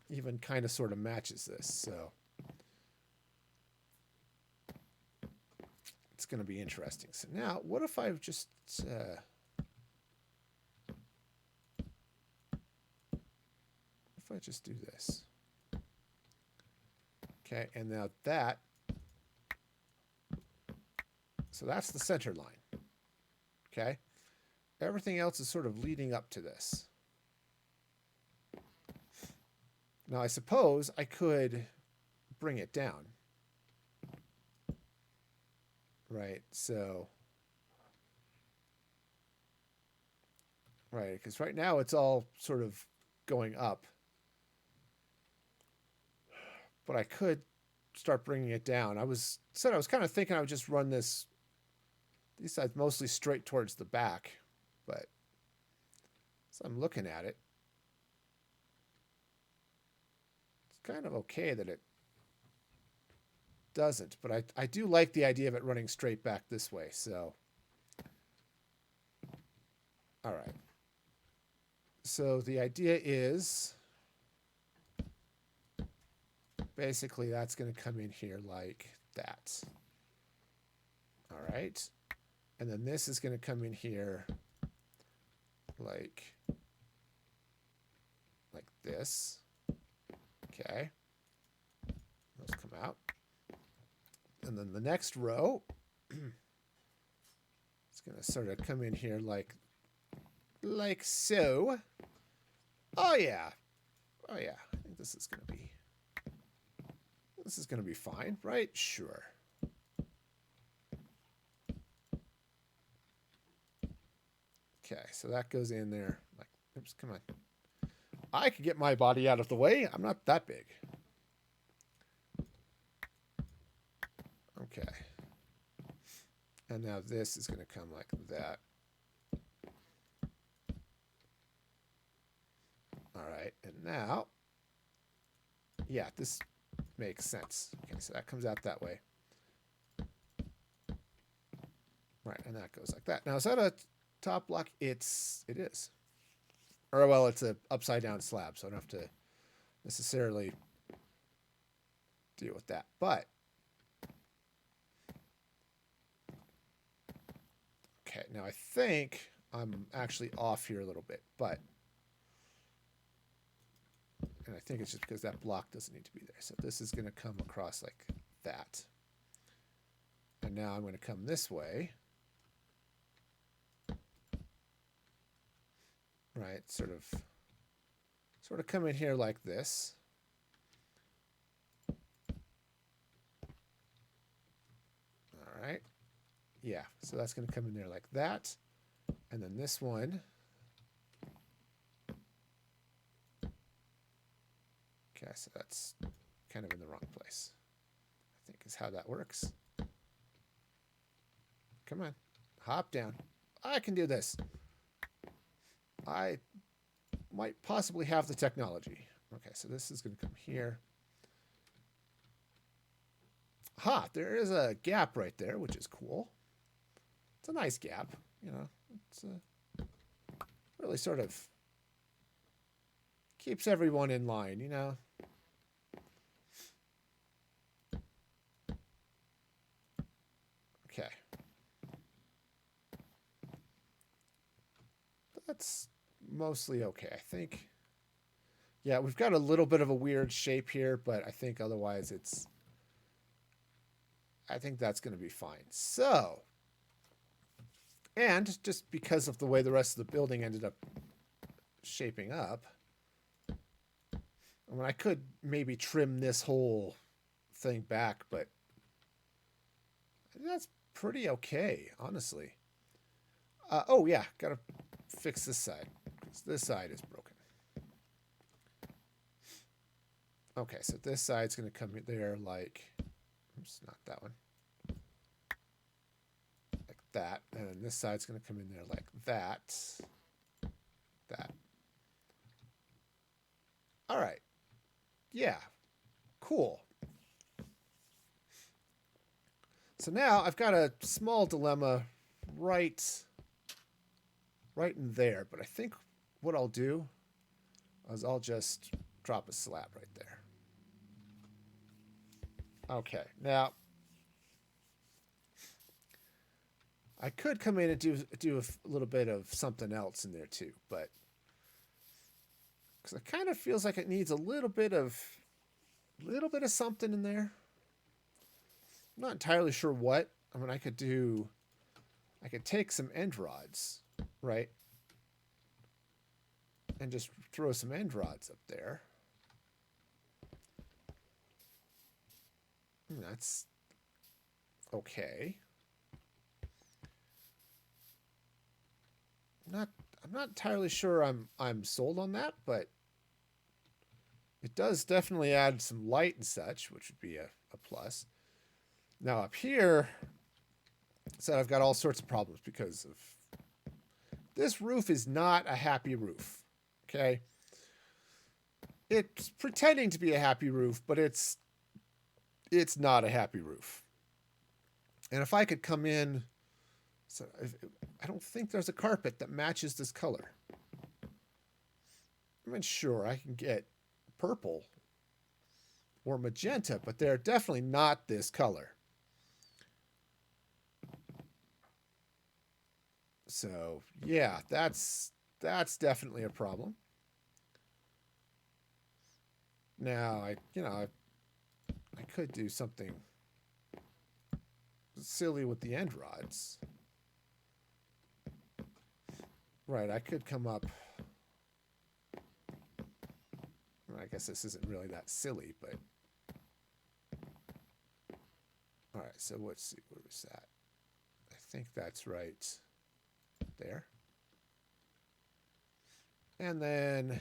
A: even kind of sort of matches this. So it's going to be interesting. So now, what if I just do this? Okay, and now that. So that's the center line. Okay, everything else is sort of leading up to this. Now I suppose I could bring it down. Right, so. Right, because right now it's all sort of going up. But I could start bringing it down. I was kind of thinking I would just run these sides mostly straight towards the back, but as I'm looking at it, it's kind of okay that it doesn't. But I do like the idea of it running straight back this way. So, all right. So the idea is. Basically, that's going to come in here like that. All right. And then this is going to come in here like this. Okay. Those come out. And then the next row, it's going to sort of come in here like so. Oh, yeah. Oh, yeah. I think this is going to be... This is going to be fine, right? Sure. Okay, so that goes in there. Like, oops, come on. I could get my body out of the way. I'm not that big. Okay. And now this is going to come like that. All right, and now, yeah, this makes sense. Okay, so that comes out that way. Right, and that goes like that. Now, is that a top block? It is. Or, well, it's a upside down slab, so I don't have to necessarily deal with that. But, okay, now I think I'm actually off here a little bit, but, and I think it's just because that block doesn't need to be there. So this is going to come across like that. And now I'm going to come this way. Right, sort of come in here like this. All right. Yeah, so that's going to come in there like that. And then this one. Okay, so that's kind of in the wrong place, I think is how that works. Come on, hop down. I can do this. I might possibly have the technology. Okay, so this is going to come here. Ha, there is a gap right there, which is cool. It's a nice gap, you know. It's really sort of keeps everyone in line, you know. Okay. That's mostly okay, I think. Yeah, we've got a little bit of a weird shape here, but I think otherwise I think that's going to be fine. So, and just because of the way the rest of the building ended up shaping up, I mean, I could maybe trim this whole thing back, but that's pretty okay, honestly. Oh, yeah, got to fix this side. This side is broken. Okay, so this side's going to come there like, oops, not that one. Like that. And then this side's going to come in there like that. That. All right. Yeah. Cool. So now I've got a small dilemma right in there, but I think what I'll do is I'll just drop a slab right there. Okay, now I could come in and do a little bit of something else in there too, but because it kind of feels like it needs a little bit of something in there. I'm not entirely sure what. I mean, I could take some end rods, right, and just throw some end rods up there. That's okay. I'm not entirely sure I'm sold on that, but it does definitely add some light and such, which would be a plus. Now up here, so I've got all sorts of problems because of this roof is not a happy roof. Okay. It's pretending to be a happy roof, but it's not a happy roof. And if I could come in, so I don't think there's a carpet that matches this color. I mean, sure, I can get purple or magenta, but they're definitely not this color. So yeah, that's definitely a problem. Now I could do something silly with the end rods. Right, I could come up. I guess this isn't really that silly, but all right. So let's see, where was that? I think that's right there. And then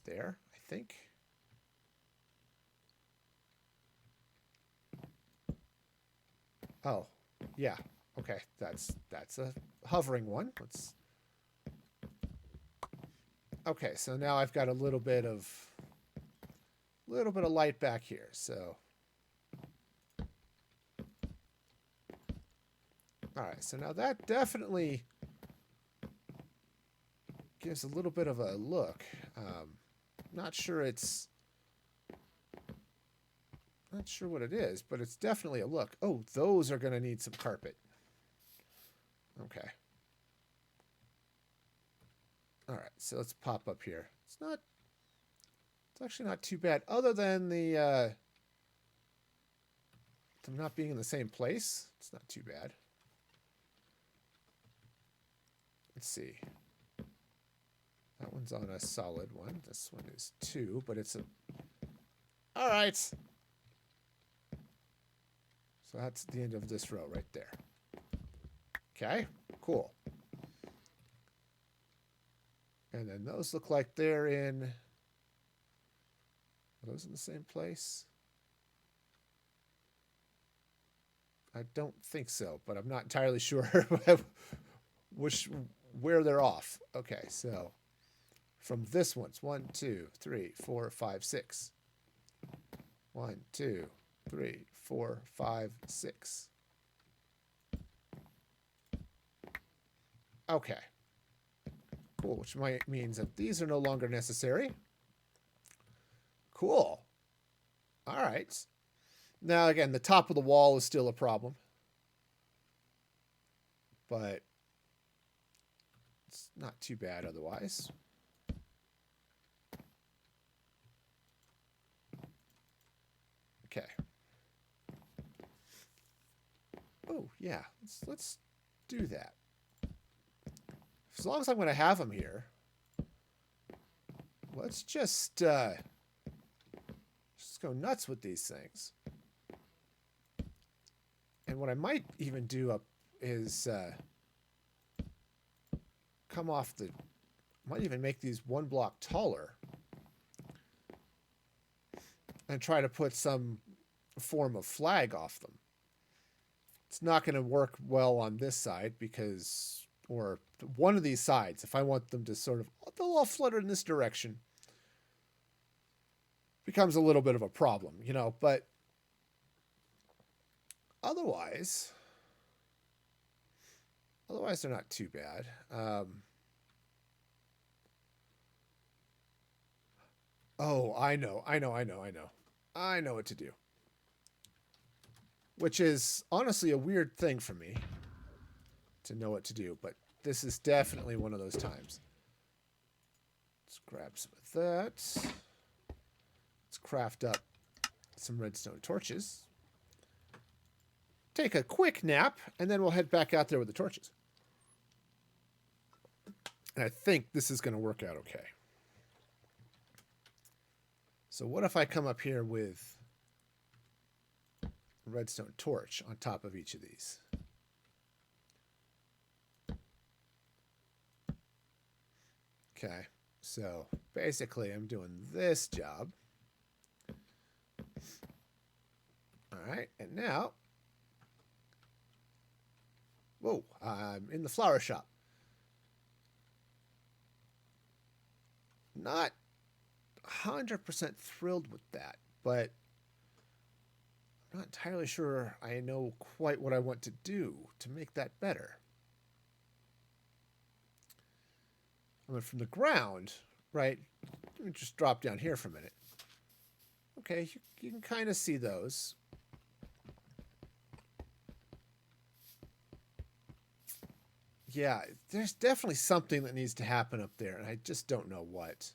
A: there, I think. Oh, yeah. Okay, that's a hovering one. Okay, so now I've got a little bit of light back here. So all right, so now that definitely gives a little bit of a look. Not sure what it is, but it's definitely a look. Oh, those are going to need some carpet. Okay. All right, so let's pop up here. It's actually not too bad, other than them not being in the same place. It's not too bad. Let's see. That one's on a solid one. This one is 2, but it's a... All right. So that's the end of this row right there. Okay, cool. And then those look like they're in... Are those in the same place? I don't think so, but I'm not entirely sure where they're off. Okay, so from this one, it's 1, 2, 3, 4, 5, 6. 1, 2, 3, 4, 5, 6. Okay. Cool, which means that these are no longer necessary. Cool. All right. Now, again, the top of the wall is still a problem. But it's not too bad otherwise. Okay. Oh, yeah. Let's do that. As long as I'm going to have them here, let's just go nuts with these things. And what I might even do is come off the... might even make these 1 block taller and try to put some form of flag off them. It's not going to work well on this side because... or one of these sides, if I want them to sort of... they'll all flutter in this direction. becomes a little bit of a problem, you know, but otherwise they're not too bad. Oh, I know what to do. Which is honestly a weird thing for me to know what to do, but this is definitely one of those times. Let's grab some of that. Let's craft up some redstone torches. Take a quick nap, and then we'll head back out there with the torches. And I think this is going to work out okay. So what if I come up here with a redstone torch on top of each of these? Okay, so basically I'm doing this job. All right, and now, whoa, I'm in the flower shop. Not 100% thrilled with that, but I'm not entirely sure I know quite what I want to do to make that better. I mean, from the ground, right? Let me just drop down here for a minute. Okay, you can kind of see those. Yeah, there's definitely something that needs to happen up there, and I just don't know what.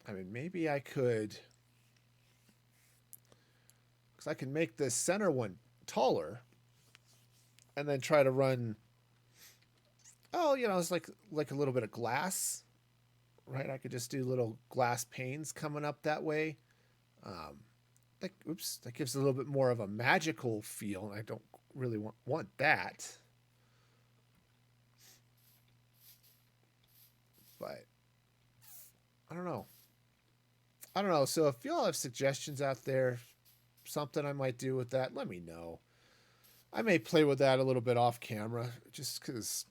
A: I mean, maybe I could... because I can make this center one taller and then try to run... oh, you know, it's like a little bit of glass, right? I could just do little glass panes coming up that way. That gives a little bit more of a magical feel, and I don't really want that. But I don't know. So if y'all have suggestions out there, something I might do with that, let me know. I may play with that a little bit off camera, just because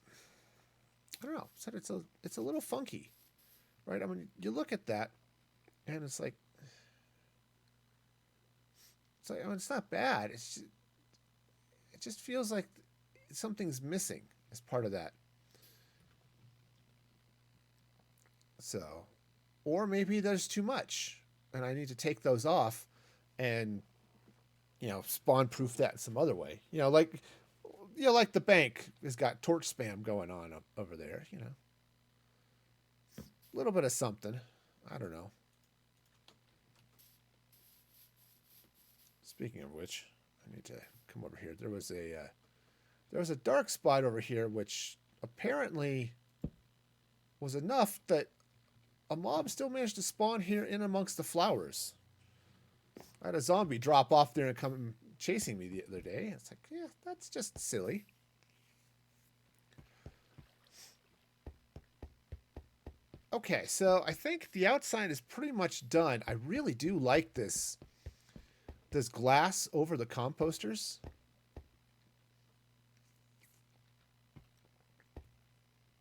A: I don't know. It's a little funky, right? I mean, you look at that, and it's like I mean, it's not bad. It just feels like something's missing as part of that. So, or maybe there's too much, and I need to take those off, and spawn proof that in some other way. Like the bank has got torch spam going on over there. A little bit of something. I don't know. Speaking of which, I need to come over here. There was a dark spot over here, which apparently was enough that a mob still managed to spawn here in amongst the flowers. I had a zombie drop off there and come chasing me the other day. It's like, yeah, that's just silly. Okay, so I think the outside is pretty much done. I really do like this glass over the composters.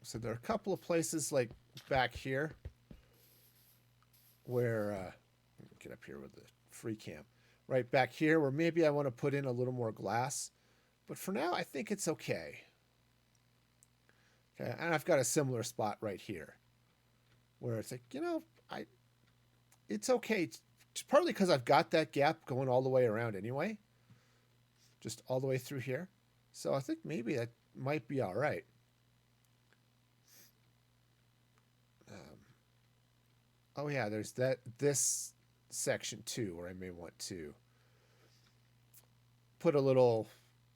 A: So there are a couple of places like back here where get up here with the free cam. Right back here where maybe I want to put in a little more glass. But for now, I think it's okay. Okay, and I've got a similar spot right here where it's like, it's okay. It's partly because I've got that gap going all the way around anyway. Just all the way through here. So I think maybe that might be all right. Oh yeah, there's this section too where I may want to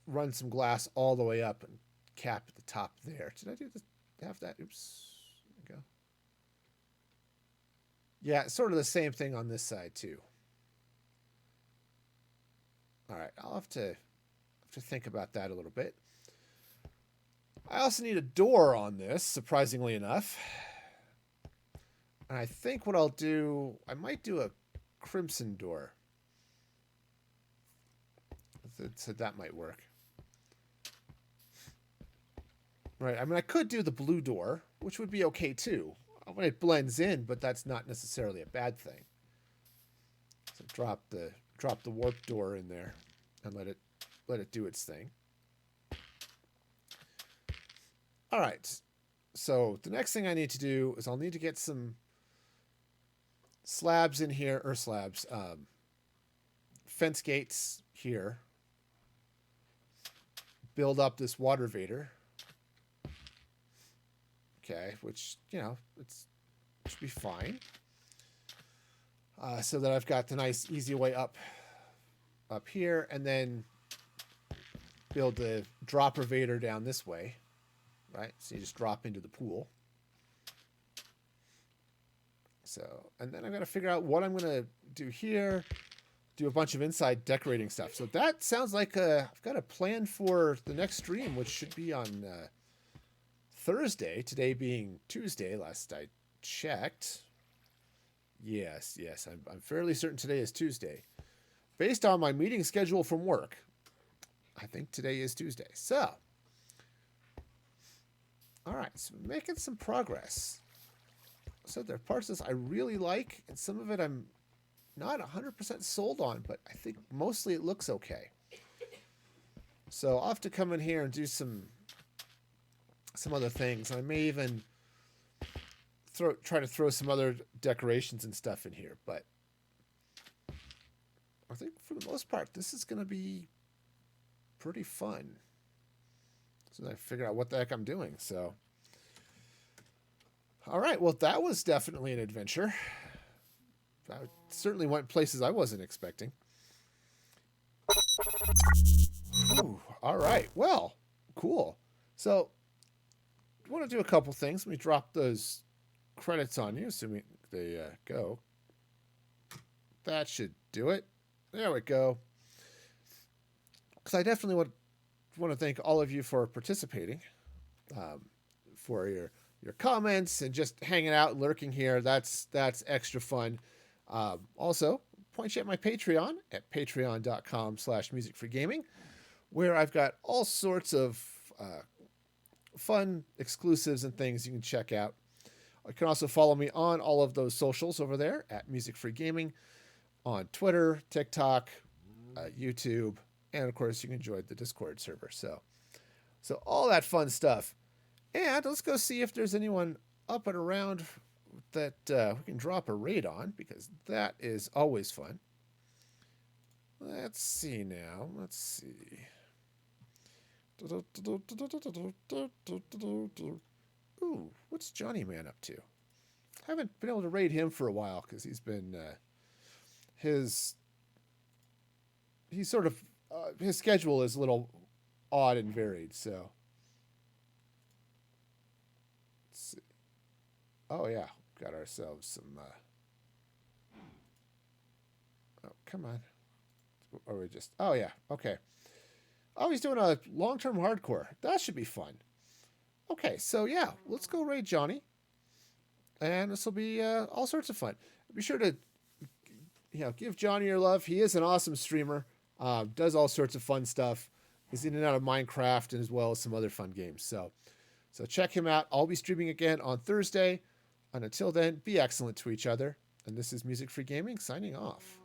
A: run some glass all the way up and cap at the top there. Did I do this? Have that? Oops. There we go. Yeah, sort of the same thing on this side too. All right, I'll have to think about that a little bit. I also need a door on this, surprisingly enough. And I think what I'll do, I might do a crimson door. So that might work. Right, I mean, I could do the blue door, which would be okay too. when it blends in, but that's not necessarily a bad thing. So drop the warp door in there and let it do its thing. All right. So the next thing I need to do is I'll need to get some slabs in here, or slabs, fence gates here. Build up this water vader. Okay, which, it should be fine. So that I've got the nice, easy way up here, and then build the dropper vader down this way, right? So you just drop into the pool. So, and then I've got to figure out what I'm going to do here. Do a bunch of inside decorating stuff. So that sounds like I've got a plan for the next stream, which should be on Thursday. Today being Tuesday, last I checked. Yes, I'm fairly certain today is Tuesday. Based on my meeting schedule from work, I think today is Tuesday. So, all right, so making some progress. So there are parts of this I really like, and some of it I'm not 100% sold on, but I think mostly it looks okay. So I'll have to come in here and do some other things. I may even try to throw some other decorations and stuff in here, but I think for the most part, this is going to be pretty fun. So I figure out what the heck I'm doing. So, all right. Well, that was definitely an adventure. I certainly went places I wasn't expecting. Ooh, all right. Well, cool. So, I want to do a couple things. Let me drop those credits on you, assuming they go. That should do it. There we go. Because I definitely want to thank all of you for participating, for your comments and just hanging out, lurking here. That's extra fun. Also, point you at my Patreon at patreon.com/musicforgaming, where I've got all sorts of fun exclusives and things you can check out. You can also follow me on all of those socials over there at Music Free Gaming on Twitter, TikTok, YouTube, and of course you can join the Discord server. So all that fun stuff. And let's go see if there's anyone up and around that we can drop a raid on, because that is always fun. Let's see now. Let's see. Ooh, what's Johnny Man up to? Haven't been able to raid him for a while because he's been his schedule is a little odd and varied. So let's see. Oh yeah, got ourselves some. Oh come on. Or we just. Oh yeah. Okay. Oh, he's doing a long-term hardcore. That should be fun. Okay, so yeah, let's go raid Johnny. And this will be all sorts of fun. Be sure to give Johnny your love. He is an awesome streamer. Does all sorts of fun stuff. He's in and out of Minecraft, and as well as some other fun games. So check him out. I'll be streaming again on Thursday. And until then, be excellent to each other. And this is Music Free Gaming signing off.